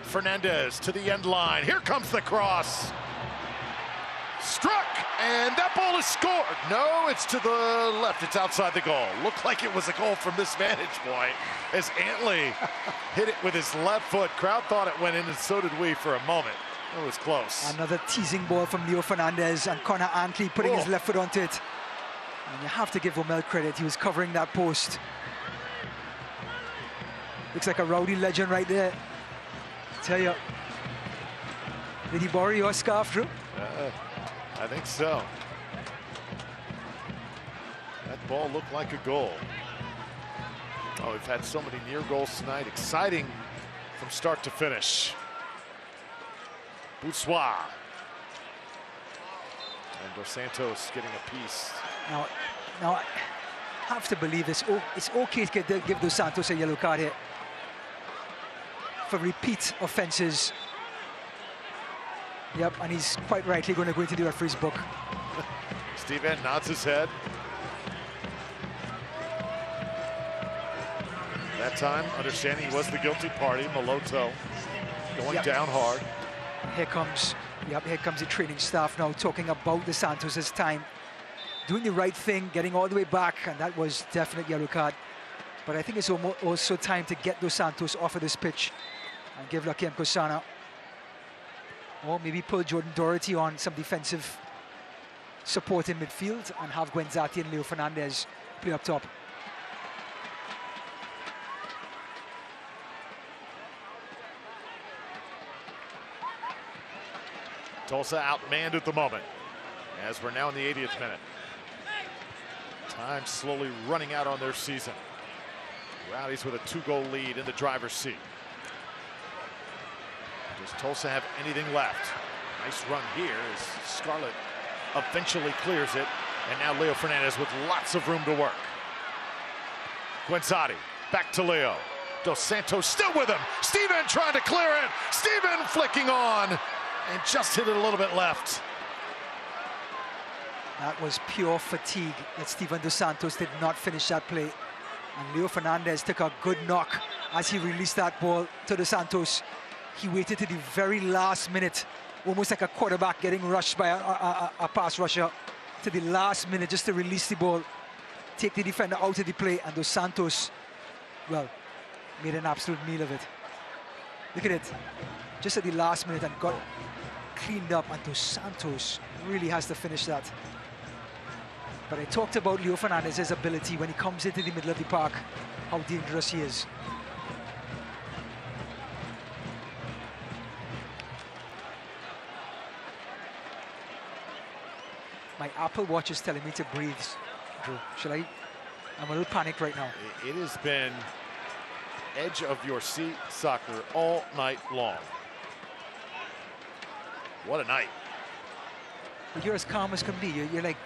Fernandez to the end line. Here comes the cross. Struck, and that ball is scored. No, it's to the left. It's outside the goal. Looked like it was a goal from this vantage point as Antley hit it with his left foot. Crowd thought it went in, and so did we for a moment. It was close. Another teasing ball from Leo Fernandez, and Connor Antley putting his left foot onto it. And you have to give Wamel credit. He was covering that post. Looks like a Rowdy legend right there. Tell you. Did he borrow your scarf, Drew? I think so. That ball looked like a goal. Oh, we've had so many near goals tonight. Exciting from start to finish. Boussois. And Dos Santos getting a piece. Now I have to believe this. Oh, it's okay to give Dos Santos a yellow card here for repeat offenses. Yep, and he's quite rightly going to go into the referee's book. Steve Ann nods his head. That time, understanding he was the guilty party, Maloto going down hard. Here comes the training staff now talking about Dos Santos' time. Doing the right thing, getting all the way back, and that was definite yellow card. But I think it's also time to get Dos Santos off of this pitch and give Lakiem Kosana, or maybe pull Jordan Doherty on some defensive support in midfield and have Guenzati and Leo Fernandez play up top. Tulsa outmanned at the moment, as we're now in the 80th minute. Time slowly running out on their season. Rowdies with a 2-goal lead in the driver's seat. Does Tulsa have anything left? Nice run here as Scarlett eventually clears it. And now Leo Fernandez with lots of room to work. Guenzati, back to Leo. Dos Santos still with him. Steven trying to clear it. Steven flicking on and just hit it a little bit left. That was pure fatigue that Steven Dos Santos did not finish that play. And Leo Fernandez took a good knock as he released that ball to Dos Santos. He waited to the very last minute, almost like a quarterback getting rushed by a pass rusher, to the last minute just to release the ball, take the defender out of the play, and Dos Santos, well, made an absolute meal of it. Look at it, just at the last minute, and got cleaned up, and Dos Santos really has to finish that. But I talked about Leo Fernandez's ability when he comes into the middle of the park, how dangerous he is. My Apple Watch is telling me to breathe, Drew. Should I? I'm a little panicked right now. It has been edge of your seat soccer all night long. What a night. But you're as calm as can be. You're like,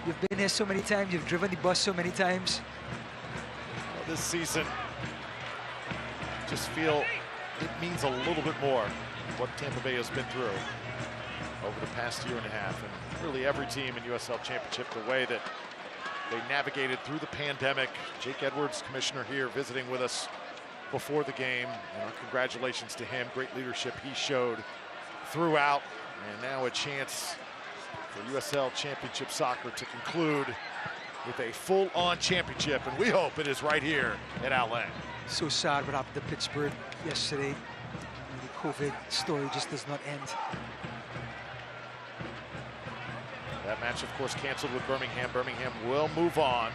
you've been here so many times, you've driven the bus so many times. Well, this season, just feel it means a little bit more what Tampa Bay has been through over the past year and a half, and really every team in USL Championship, the way that they navigated through the pandemic. Jake Edwards, commissioner here, visiting with us before the game. And our congratulations to him. Great leadership he showed throughout, and now a chance for USL Championship soccer to conclude with a full-on championship, and we hope it is right here at Outland. So sad what happened to Pittsburgh yesterday. The COVID story just does not end. That match, of course, canceled with Birmingham. Birmingham will move on,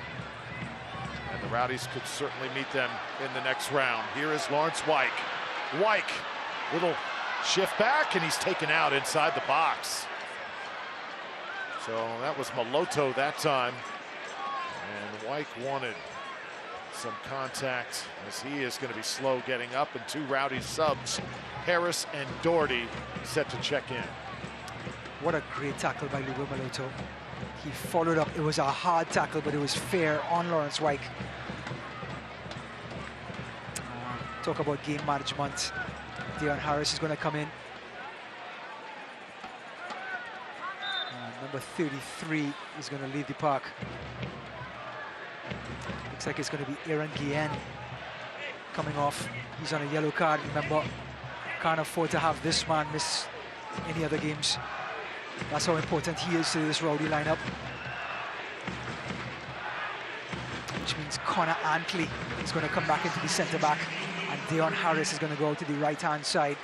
and the Rowdies could certainly meet them in the next round. Here is Lawrence Wyke. Wyke, little shift back, and he's taken out inside the box. So that was Maloto that time, and Wyke wanted some contact as he is going to be slow getting up, and 2 Rowdies subs, Harris and Doherty, set to check in. What a great tackle by Lugo Maloto. He followed up. It was a hard tackle, but it was fair on Lawrence Wyke. Talk about game management. Deon Harris is going to come in. Number 33 is going to leave the park. Looks like it's going to be Aaron Guillen coming off. He's on a yellow card. Remember, can't afford to have this man miss any other games. That's how important he is to this Rowdy lineup. Which means Connor Antley is going to come back into the centre back, and Deon Harris is going to go to the right-hand side.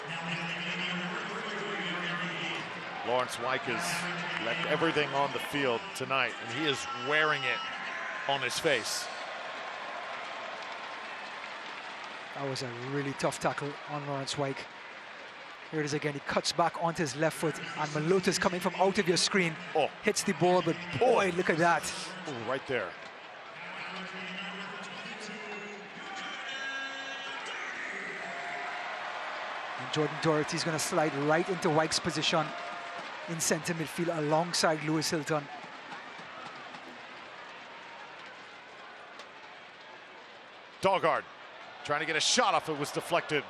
Lawrence Wyke has left everything on the field tonight, and he is wearing it on his face. That was a really tough tackle on Lawrence Wyke. Here it is again. He cuts back onto his left foot, and Maloto's coming from out of your screen. Oh. Hits the ball, but boy, look at that. Oh, right there. And Jordan Doherty's going to slide right into Wyke's position in center midfield alongside Lewis Hilton. Daugard trying to get a shot off. It was deflected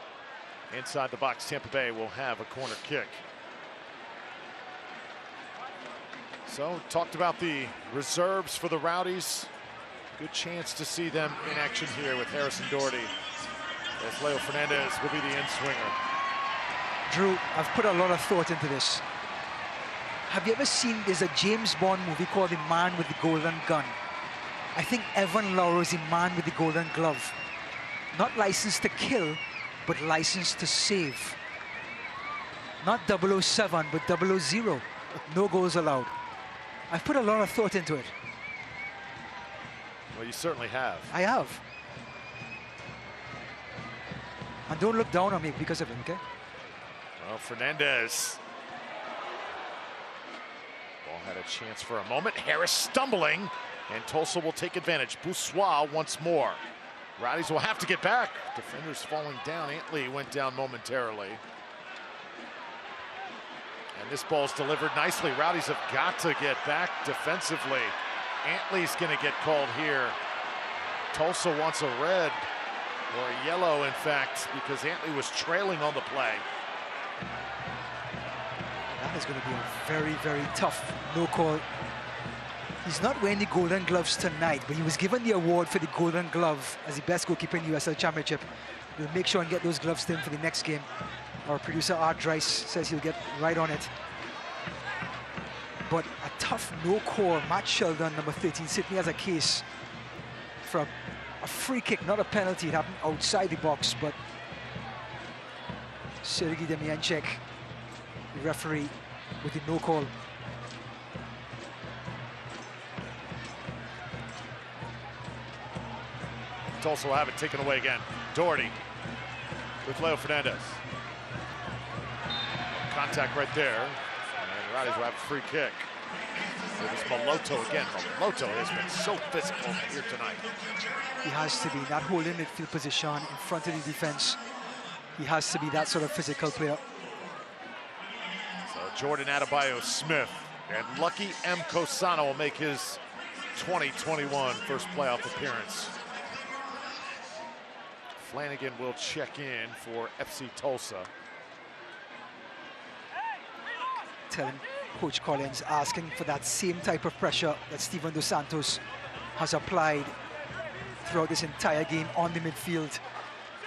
inside the box. Tampa Bay will have a corner kick. So, talked about the reserves for the Rowdies. Good chance to see them in action here with Harris and Doherty, as Leo Fernandez will be the in-swinger. Drew, I've put a lot of thought into this. Have you ever seen, there's a James Bond movie called The Man with the Golden Gun. I think Evan Lauro is the man with the golden glove. Not licensed to kill, but licensed to save. Not 007, but 000. No goals allowed. I've put a lot of thought into it. Well, you certainly have. I have. And don't look down on me because of it, okay? Well, Fernandez Had a chance for a moment. Harris stumbling, and Tulsa will take advantage. Boussois once more. Rowdies will have to get back. Defenders falling down. Antley went down momentarily. And this ball's delivered nicely. Rowdies have got to get back defensively. Antley's going to get called here. Tulsa wants a red, or a yellow, in fact, because Antley was trailing on the play. That is going to be a very, very tough no call. He's not wearing the Golden Gloves tonight, but he was given the award for the Golden Glove as the best goalkeeper in the USL Championship. We'll make sure and get those gloves to him for the next game. Our producer, Art Dreiss, says he'll get right on it. But a tough no call. Matt Sheldon, number 13, certainly has a case for a free kick, not a penalty. It happened outside the box, but Sergei Demianchek, the referee, with the no call. Tulsa will have it taken away again. Doherty with Leo Fernandez. Contact right there. And Rowdies will have a free kick. It was Moloto again. Moloto has been so physical here tonight. He has to be. Not holding midfield position in front of the defense. He has to be that sort of physical player. So Jordan Adebayo-Smith and Lucky M. Cosano will make his 2021 first playoff appearance. Flanagan will check in for FC Tulsa. Telling Coach Collins, asking for that same type of pressure that Steven Dos Santos has applied throughout this entire game on the midfield.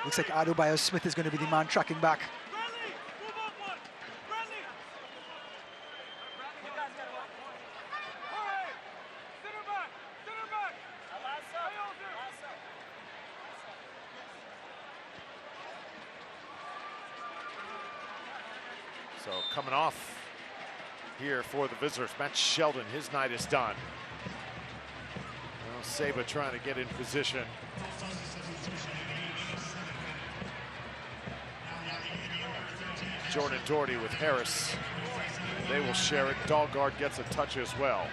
Looks like Adebayo-Smith is going to be the man tracking back. So coming off here for the visitors, Matt Sheldon, his night is done. Well, Saba trying to get in position. Jordan Doherty with Harris. They will share it. Dahlgaard gets a touch as well.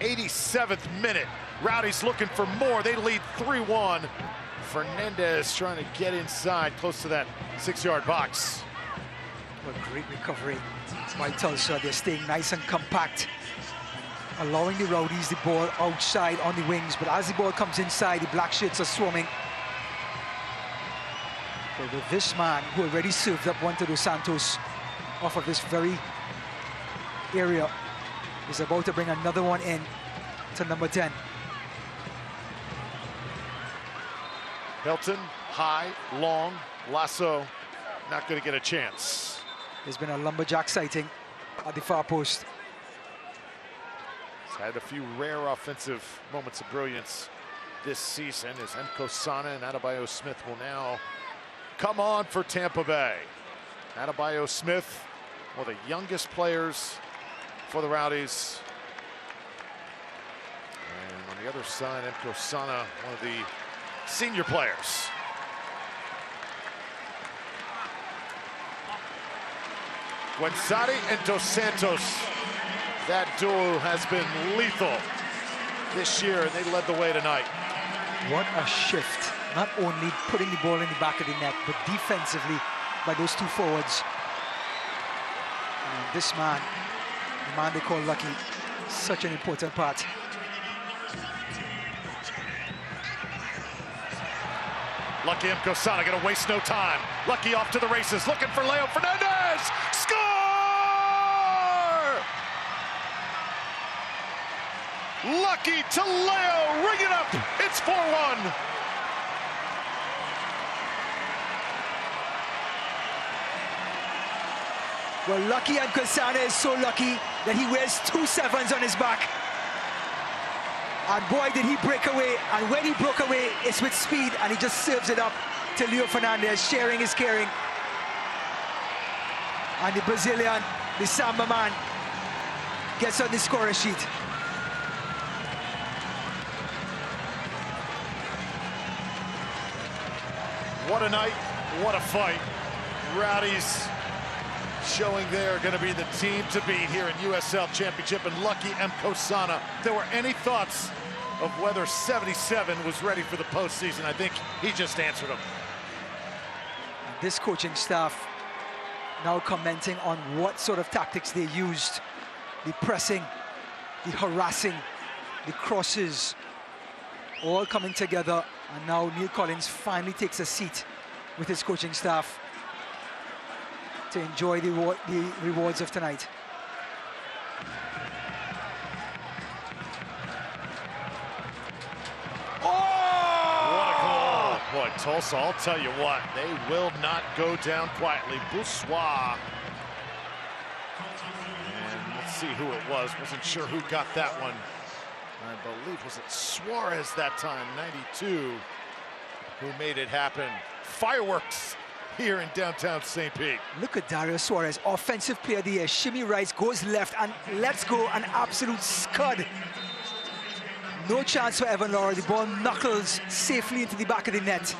87th minute. Rowdies looking for more. They lead 3-1. Fernandez trying to get inside, close to that 6-yard box. What a great recovery by Tulsa. They're staying nice and compact, allowing the Rowdies the ball outside on the wings, but as the ball comes inside, the black shirts are swarming. But with this man, who already served up one to Dos Santos off of this very area, is about to bring another one in to number 10. Hilton, high, long, Lasso, not going to get a chance. There's been a lumberjack sighting at the far post. He's had a few rare offensive moments of brilliance this season as Nkosana and Adebayo-Smith will now come on for Tampa Bay. Adebayo-Smith, one of the youngest players for the Rowdies. And on the other side, Nkosana, one of the senior players. Wensati and Dos Santos, that duo has been lethal this year, and they led the way tonight. What a shift. Not only putting the ball in the back of the net, but defensively by those two forwards. And this man, the man they call Lucky, such an important part. Lucky Nkosana gonna waste no time. Lucky off to the races, looking for Leo Fernandez. Score! Lucky to Leo, ring it up. It's 4-1. Well, Lucky Nkosana is so lucky that he wears 2 sevens on his back. And boy, did he break away. And when he broke away, it's with speed, and he just serves it up to Leo Fernandez, sharing is caring. And the Brazilian, the Samba man, gets on the scorer sheet. What a night, what a fight. Rowdies showing they're going to be the team to beat here in USL Championship. And lucky M. Kosana, if there were any thoughts of whether 77 was ready for the postseason, I think he just answered them. This coaching staff now commenting on what sort of tactics they used. The pressing, the harassing, the crosses, all coming together. And now Neil Collins finally takes a seat with his coaching staff to enjoy the rewards of tonight. Boy, Tulsa, I'll tell you what, they will not go down quietly. Boussois. And let's see who it was. Wasn't sure who got that one. I believe, was it Suarez that time, 92, who made it happen. Fireworks here in downtown St. Pete. Look at Dario Suarez, offensive player of the year. Shimmy right, goes left, and let's go, an absolute scud. No chance for Evan Laura. The ball knuckles safely into the back of the net.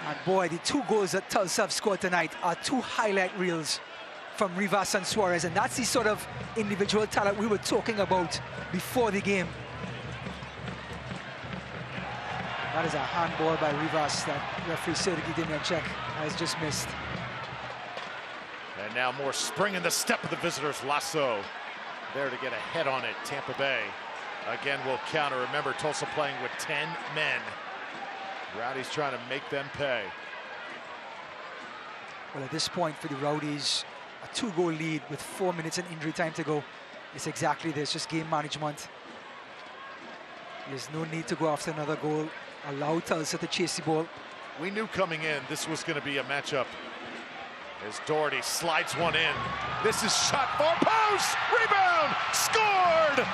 And boy, the 2 goals that Tulsa have scored tonight are 2 highlight reels from Rivas and Suarez. And that's the sort of individual talent we were talking about before the game. That is a handball by Rivas that referee Sergei Demyanchuk has just missed. And now more spring in the step of the visitors. Lasso there to get a head on it. Tampa Bay again will counter. Remember, Tulsa playing with 10 men. Rowdies trying to make them pay. Well, at this point for the Rowdies, a 2-goal lead with 4 minutes in injury time to go. It's exactly this, just game management. There's no need to go after another goal. Allow Tulsa to chase the ball. We knew coming in this was going to be a matchup. As Doherty slides one in. This is shot far post! Rebound! Scored!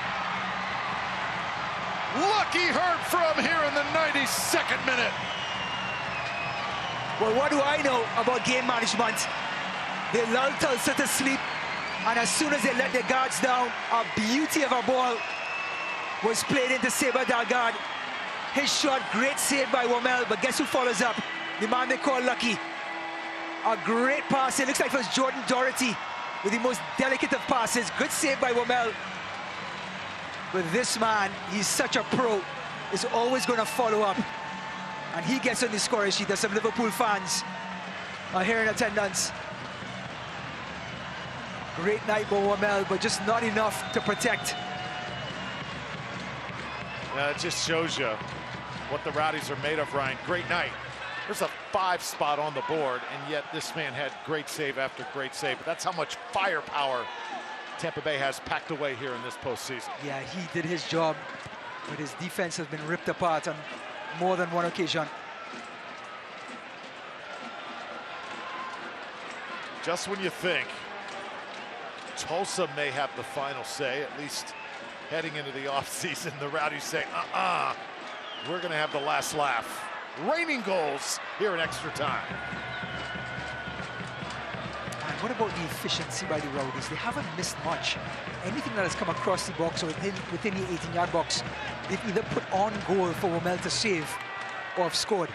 Lucky Hurt from here in the 92nd minute. Well, what do I know about game management? They lull Tulsa to sleep, and as soon as they let their guards down, a beauty of a ball was played into Saber Dalgard. His shot, great save by Womel, but guess who follows up? The man they call Lucky. A great pass. It looks like it was Jordan Doherty with the most delicate of passes. Good save by Womel. But this man, he's such a pro, is always going to follow up. And he gets on the scoring sheet. There's some Liverpool fans are here in attendance. Great night by Womel, but just not enough to protect. Yeah, it just shows you what the Rowdies are made of, Ryan. Great night. There's a 5 spot on the board, and yet this man had great save after great save. But that's how much firepower Tampa Bay has packed away here in this postseason. Yeah, he did his job, but his defense has been ripped apart on more than one occasion. Just when you think Tulsa may have the final say, at least heading into the offseason, the Rowdies say, we're going to have the last laugh. Raining goals here in extra time. And what about the efficiency by the Rowdies? They haven't missed much. Anything that has come across the box or within the 18-yard box, they've either put on goal for Womel to save or have scored.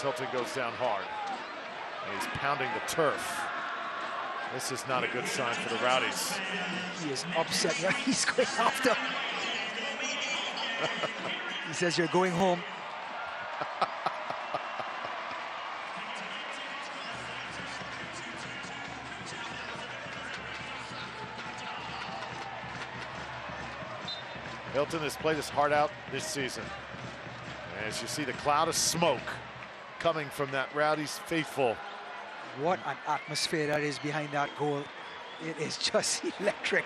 Hilton goes down hard. And he's pounding the turf. This is not a good sign for the Rowdies. He is upset. Yeah, he's going after. He says, you're going home. Hilton has played his heart out this season. As you see the cloud of smoke coming from that Rowdies faithful. What an atmosphere that is behind that goal. It is just electric.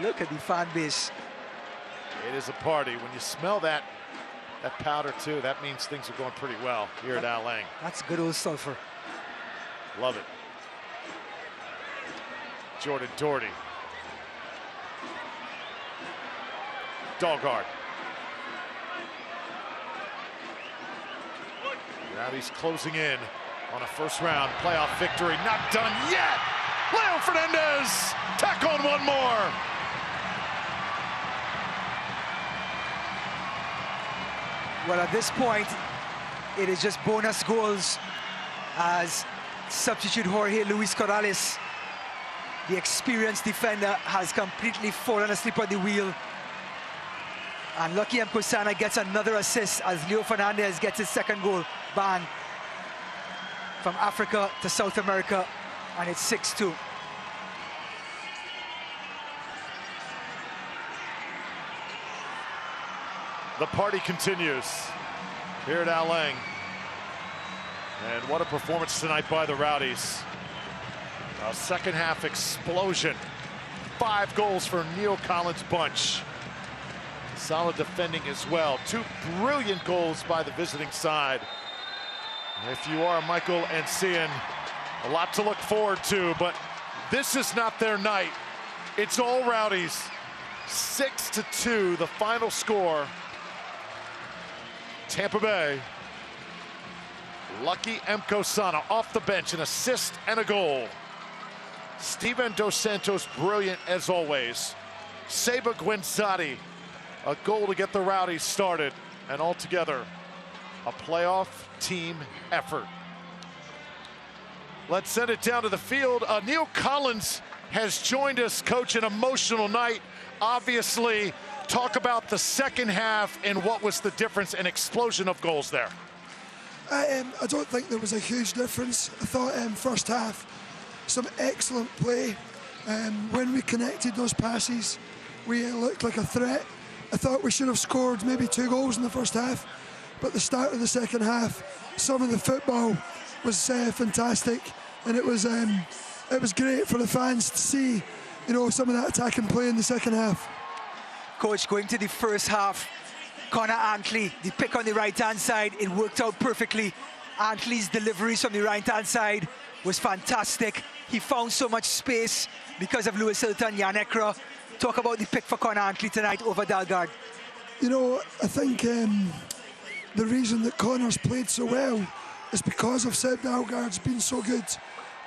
Look at the fan base. It is a party. When you smell that powder too, that means things are going pretty well here at Al Lang. That's good old sulfur. Love it. Jordan Doherty. Dalgard. Rowdies closing in on a first-round playoff victory. Not done yet. Leo Fernandez tack on one more. Well, at this point, it is just bonus goals as substitute Jorge Luis Corrales, the experienced defender, has completely fallen asleep on the wheel. And Lucky Mkosana gets another assist as Leo Fernandez gets his second goal. Bang. From Africa to South America, and it's 6-2. The party continues here at Al Lang. And what a performance tonight by the Rowdies. A second half explosion. 5 goals for Neil Collins' bunch. Solid defending as well. 2 brilliant goals by the visiting side. If you are Michael Encian, a lot to look forward to, but this is not their night. It's all Rowdies. 6-2, the final score. Tampa Bay. Lucky Mkosana off the bench, an assist and a goal. Steven Dos Santos, brilliant as always. Seba Guenzati, a goal to get the Rowdies started, and altogether, a playoff team effort. Let's send it down to the field. Neil Collins has joined us, coach, an emotional night. Obviously, talk about the second half and what was the difference, an explosion of goals there. I don't think there was a huge difference. I thought first half, some excellent play. When we connected those passes, we looked like a threat. I thought we should have scored maybe 2 goals in the first half, but the start of the second half, some of the football was fantastic, and it was great for the fans to see, you know, some of that attacking play in the second half. Coach, going to the first half, Connor Antley, the pick on the right-hand side, it worked out perfectly. Antley's deliveries from the right-hand side was fantastic. He found so much space because of Lewis Hilton, Yanekra. Talk about the pick for Connor Antley tonight over Dalgard. You know, I think the reason that Connor's played so well is because of Seb Dalgard's been so good.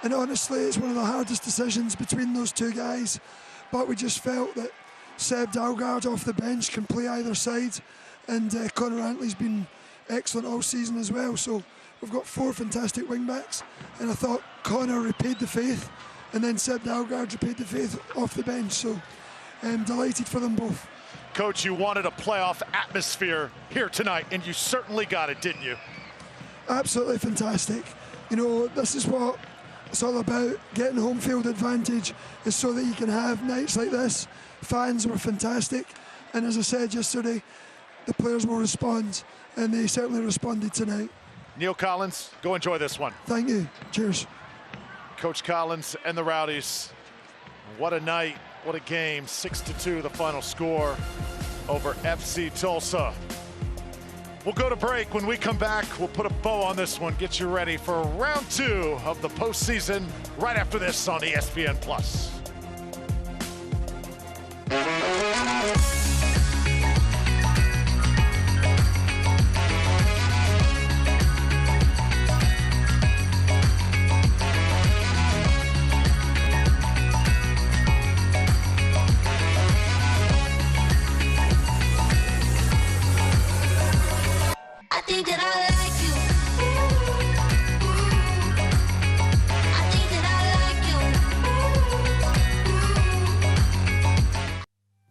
And honestly, it's one of the hardest decisions between those 2 guys. But we just felt that Seb Dalgard off the bench can play either side. And Connor Antley's been excellent all season as well. So we've got 4 fantastic wing-backs. And I thought Connor repaid the faith. And then Seb Dalgard repaid the faith off the bench. So I'm delighted for them both. Coach, you wanted a playoff atmosphere here tonight, and you certainly got it, didn't you? Absolutely fantastic. You know, this is what it's all about. Getting home field advantage is so that you can have nights like this. Fans were fantastic, and as I said yesterday, the players will respond, and they certainly responded tonight. Neil Collins, go enjoy this one. Thank you. Cheers. Coach Collins and the Rowdies. What a night, what a game. 6-2, the final score over FC Tulsa. We'll go to break. When we come back, we'll put a bow on this one, get you ready for round 2 of the postseason right after this on ESPN+.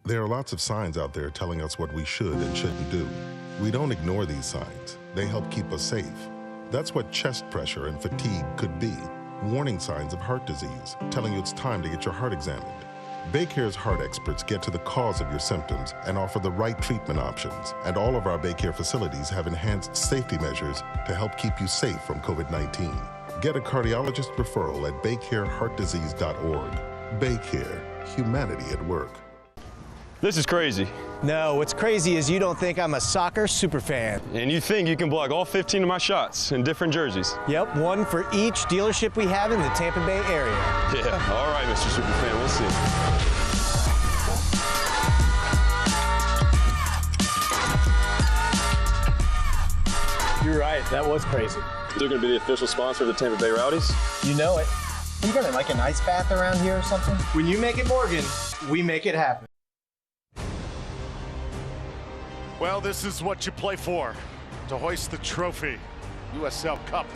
There are lots of signs out there telling us what we should and shouldn't do. We don't ignore these signs. They help keep us safe. That's what chest pressure and fatigue could be. Warning signs of heart disease, telling you it's time to get your heart examined. Baycare's heart experts get to the cause of your symptoms and offer the right treatment options. And all of our Baycare facilities have enhanced safety measures to help keep you safe from COVID-19. Get a cardiologist referral at baycareheartdisease.org. Baycare, humanity at work. This is crazy. No, what's crazy is you don't think I'm a soccer superfan. And you think you can block all 15 of my shots in different jerseys. Yep, one for each dealership we have in the Tampa Bay area. Yeah, all right, Mr. Superfan, we'll see. You're right, that was crazy. They're going to be the official sponsor of the Tampa Bay Rowdies? You know it. You got like an ice bath around here or something? When you make it Morgan, we make it happen. Well, this is what you play for. to hoist the trophy. USL Cup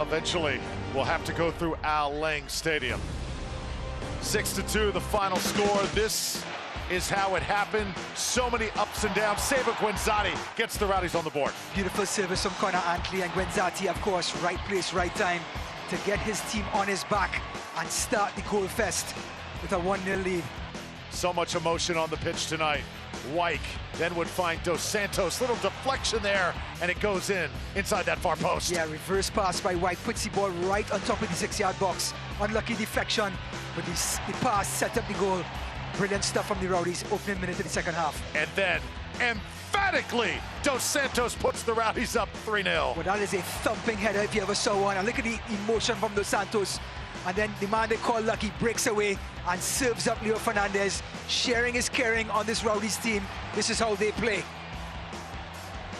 eventually will have to go through Al Lang Stadium. 6-2, the final score. This is how it happened. So many ups and downs. Seba Guenzati gets the Rowdies on the board. Beautiful service from Connor Antley, and Guenzati, of course, right place, right time to get his team on his back and start the goal fest with a 1-0 lead. So much emotion on the pitch tonight. Wyke then would find Dos Santos. Little deflection there, and it goes inside that far post. Yeah, reverse pass by Wyke, puts the ball right on top of the 6-yard box. Unlucky deflection, but the pass set up the goal. Brilliant stuff from the Rowdies, opening minute of the second half. And then, emphatically, Dos Santos puts the Rowdies up 3-0. Well, that is a thumping header if you ever saw one. And look at the emotion from Dos Santos. And then the man they call Lucky breaks away and serves up Leo Fernandez, sharing his caring on this Rowdies team. This is how they play.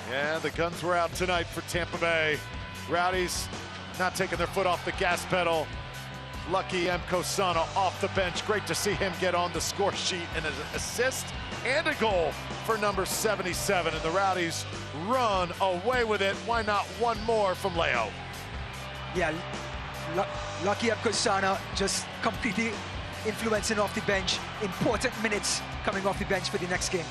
Yeah, the guns were out tonight for Tampa Bay. Rowdies not taking their foot off the gas pedal. Lucky M. Kosana off the bench. Great to see him get on the score sheet and an assist and a goal for number 77. And the Rowdies run away with it. Why not one more from Leo? Yeah, Lucky M. Kosana just completely influencing off the bench. Important minutes coming off the bench for the next game.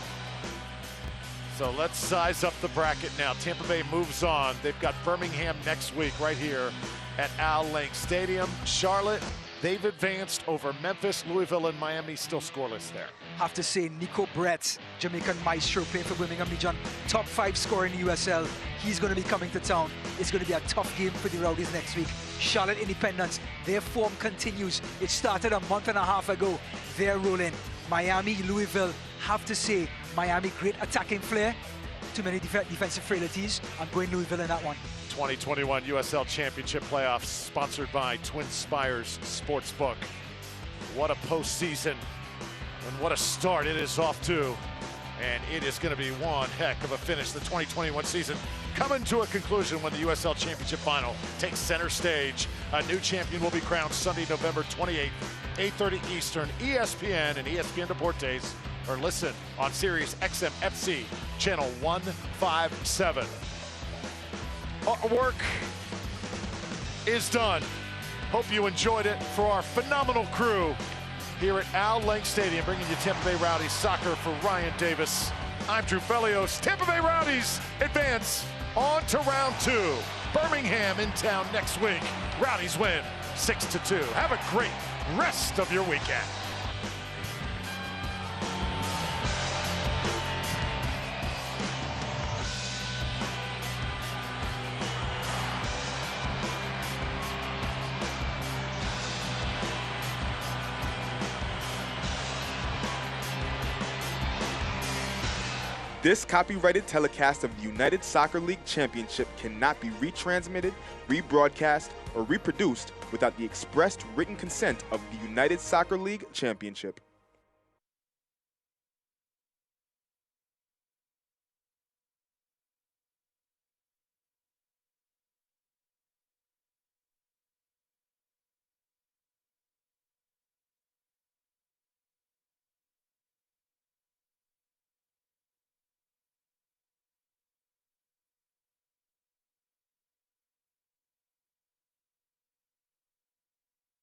So let's size up the bracket now. Tampa Bay moves on. They've got Birmingham next week right here at Al Lang Stadium. Charlotte, they've advanced over Memphis, Louisville, and Miami, still scoreless there. Have to say, Nico Brett, Jamaican maestro playing for Birmingham Legion, top 5 scorer in the USL. He's going to be coming to town. It's going to be a tough game for the Rowdies next week. Charlotte Independence, their form continues. It started a month and a half ago. They're rolling. Miami, Louisville, have to say, Miami, great attacking flair. Too many defensive frailties. I'm going Louisville in that one. 2021 USL Championship playoffs sponsored by Twin Spires Sportsbook. What a postseason and what a start it is off to. And it is going to be one heck of a finish. The 2021 season coming to a conclusion when the USL Championship Final takes center stage. A new champion will be crowned Sunday, November 28th, 8:30 Eastern, ESPN and ESPN Deportes, or listen on Sirius XM FC, channel 157. Our work is done. Hope you enjoyed it. For our phenomenal crew here at Al Lang Stadium, bringing you Tampa Bay Rowdies soccer for Ryan Davis. I'm Drew Felios. Tampa Bay Rowdies advance on to round 2. Birmingham in town next week. Rowdies win 6-2. Have a great rest of your weekend. This copyrighted telecast of the United Soccer League Championship cannot be retransmitted, rebroadcast, or reproduced without the expressed written consent of the United Soccer League Championship.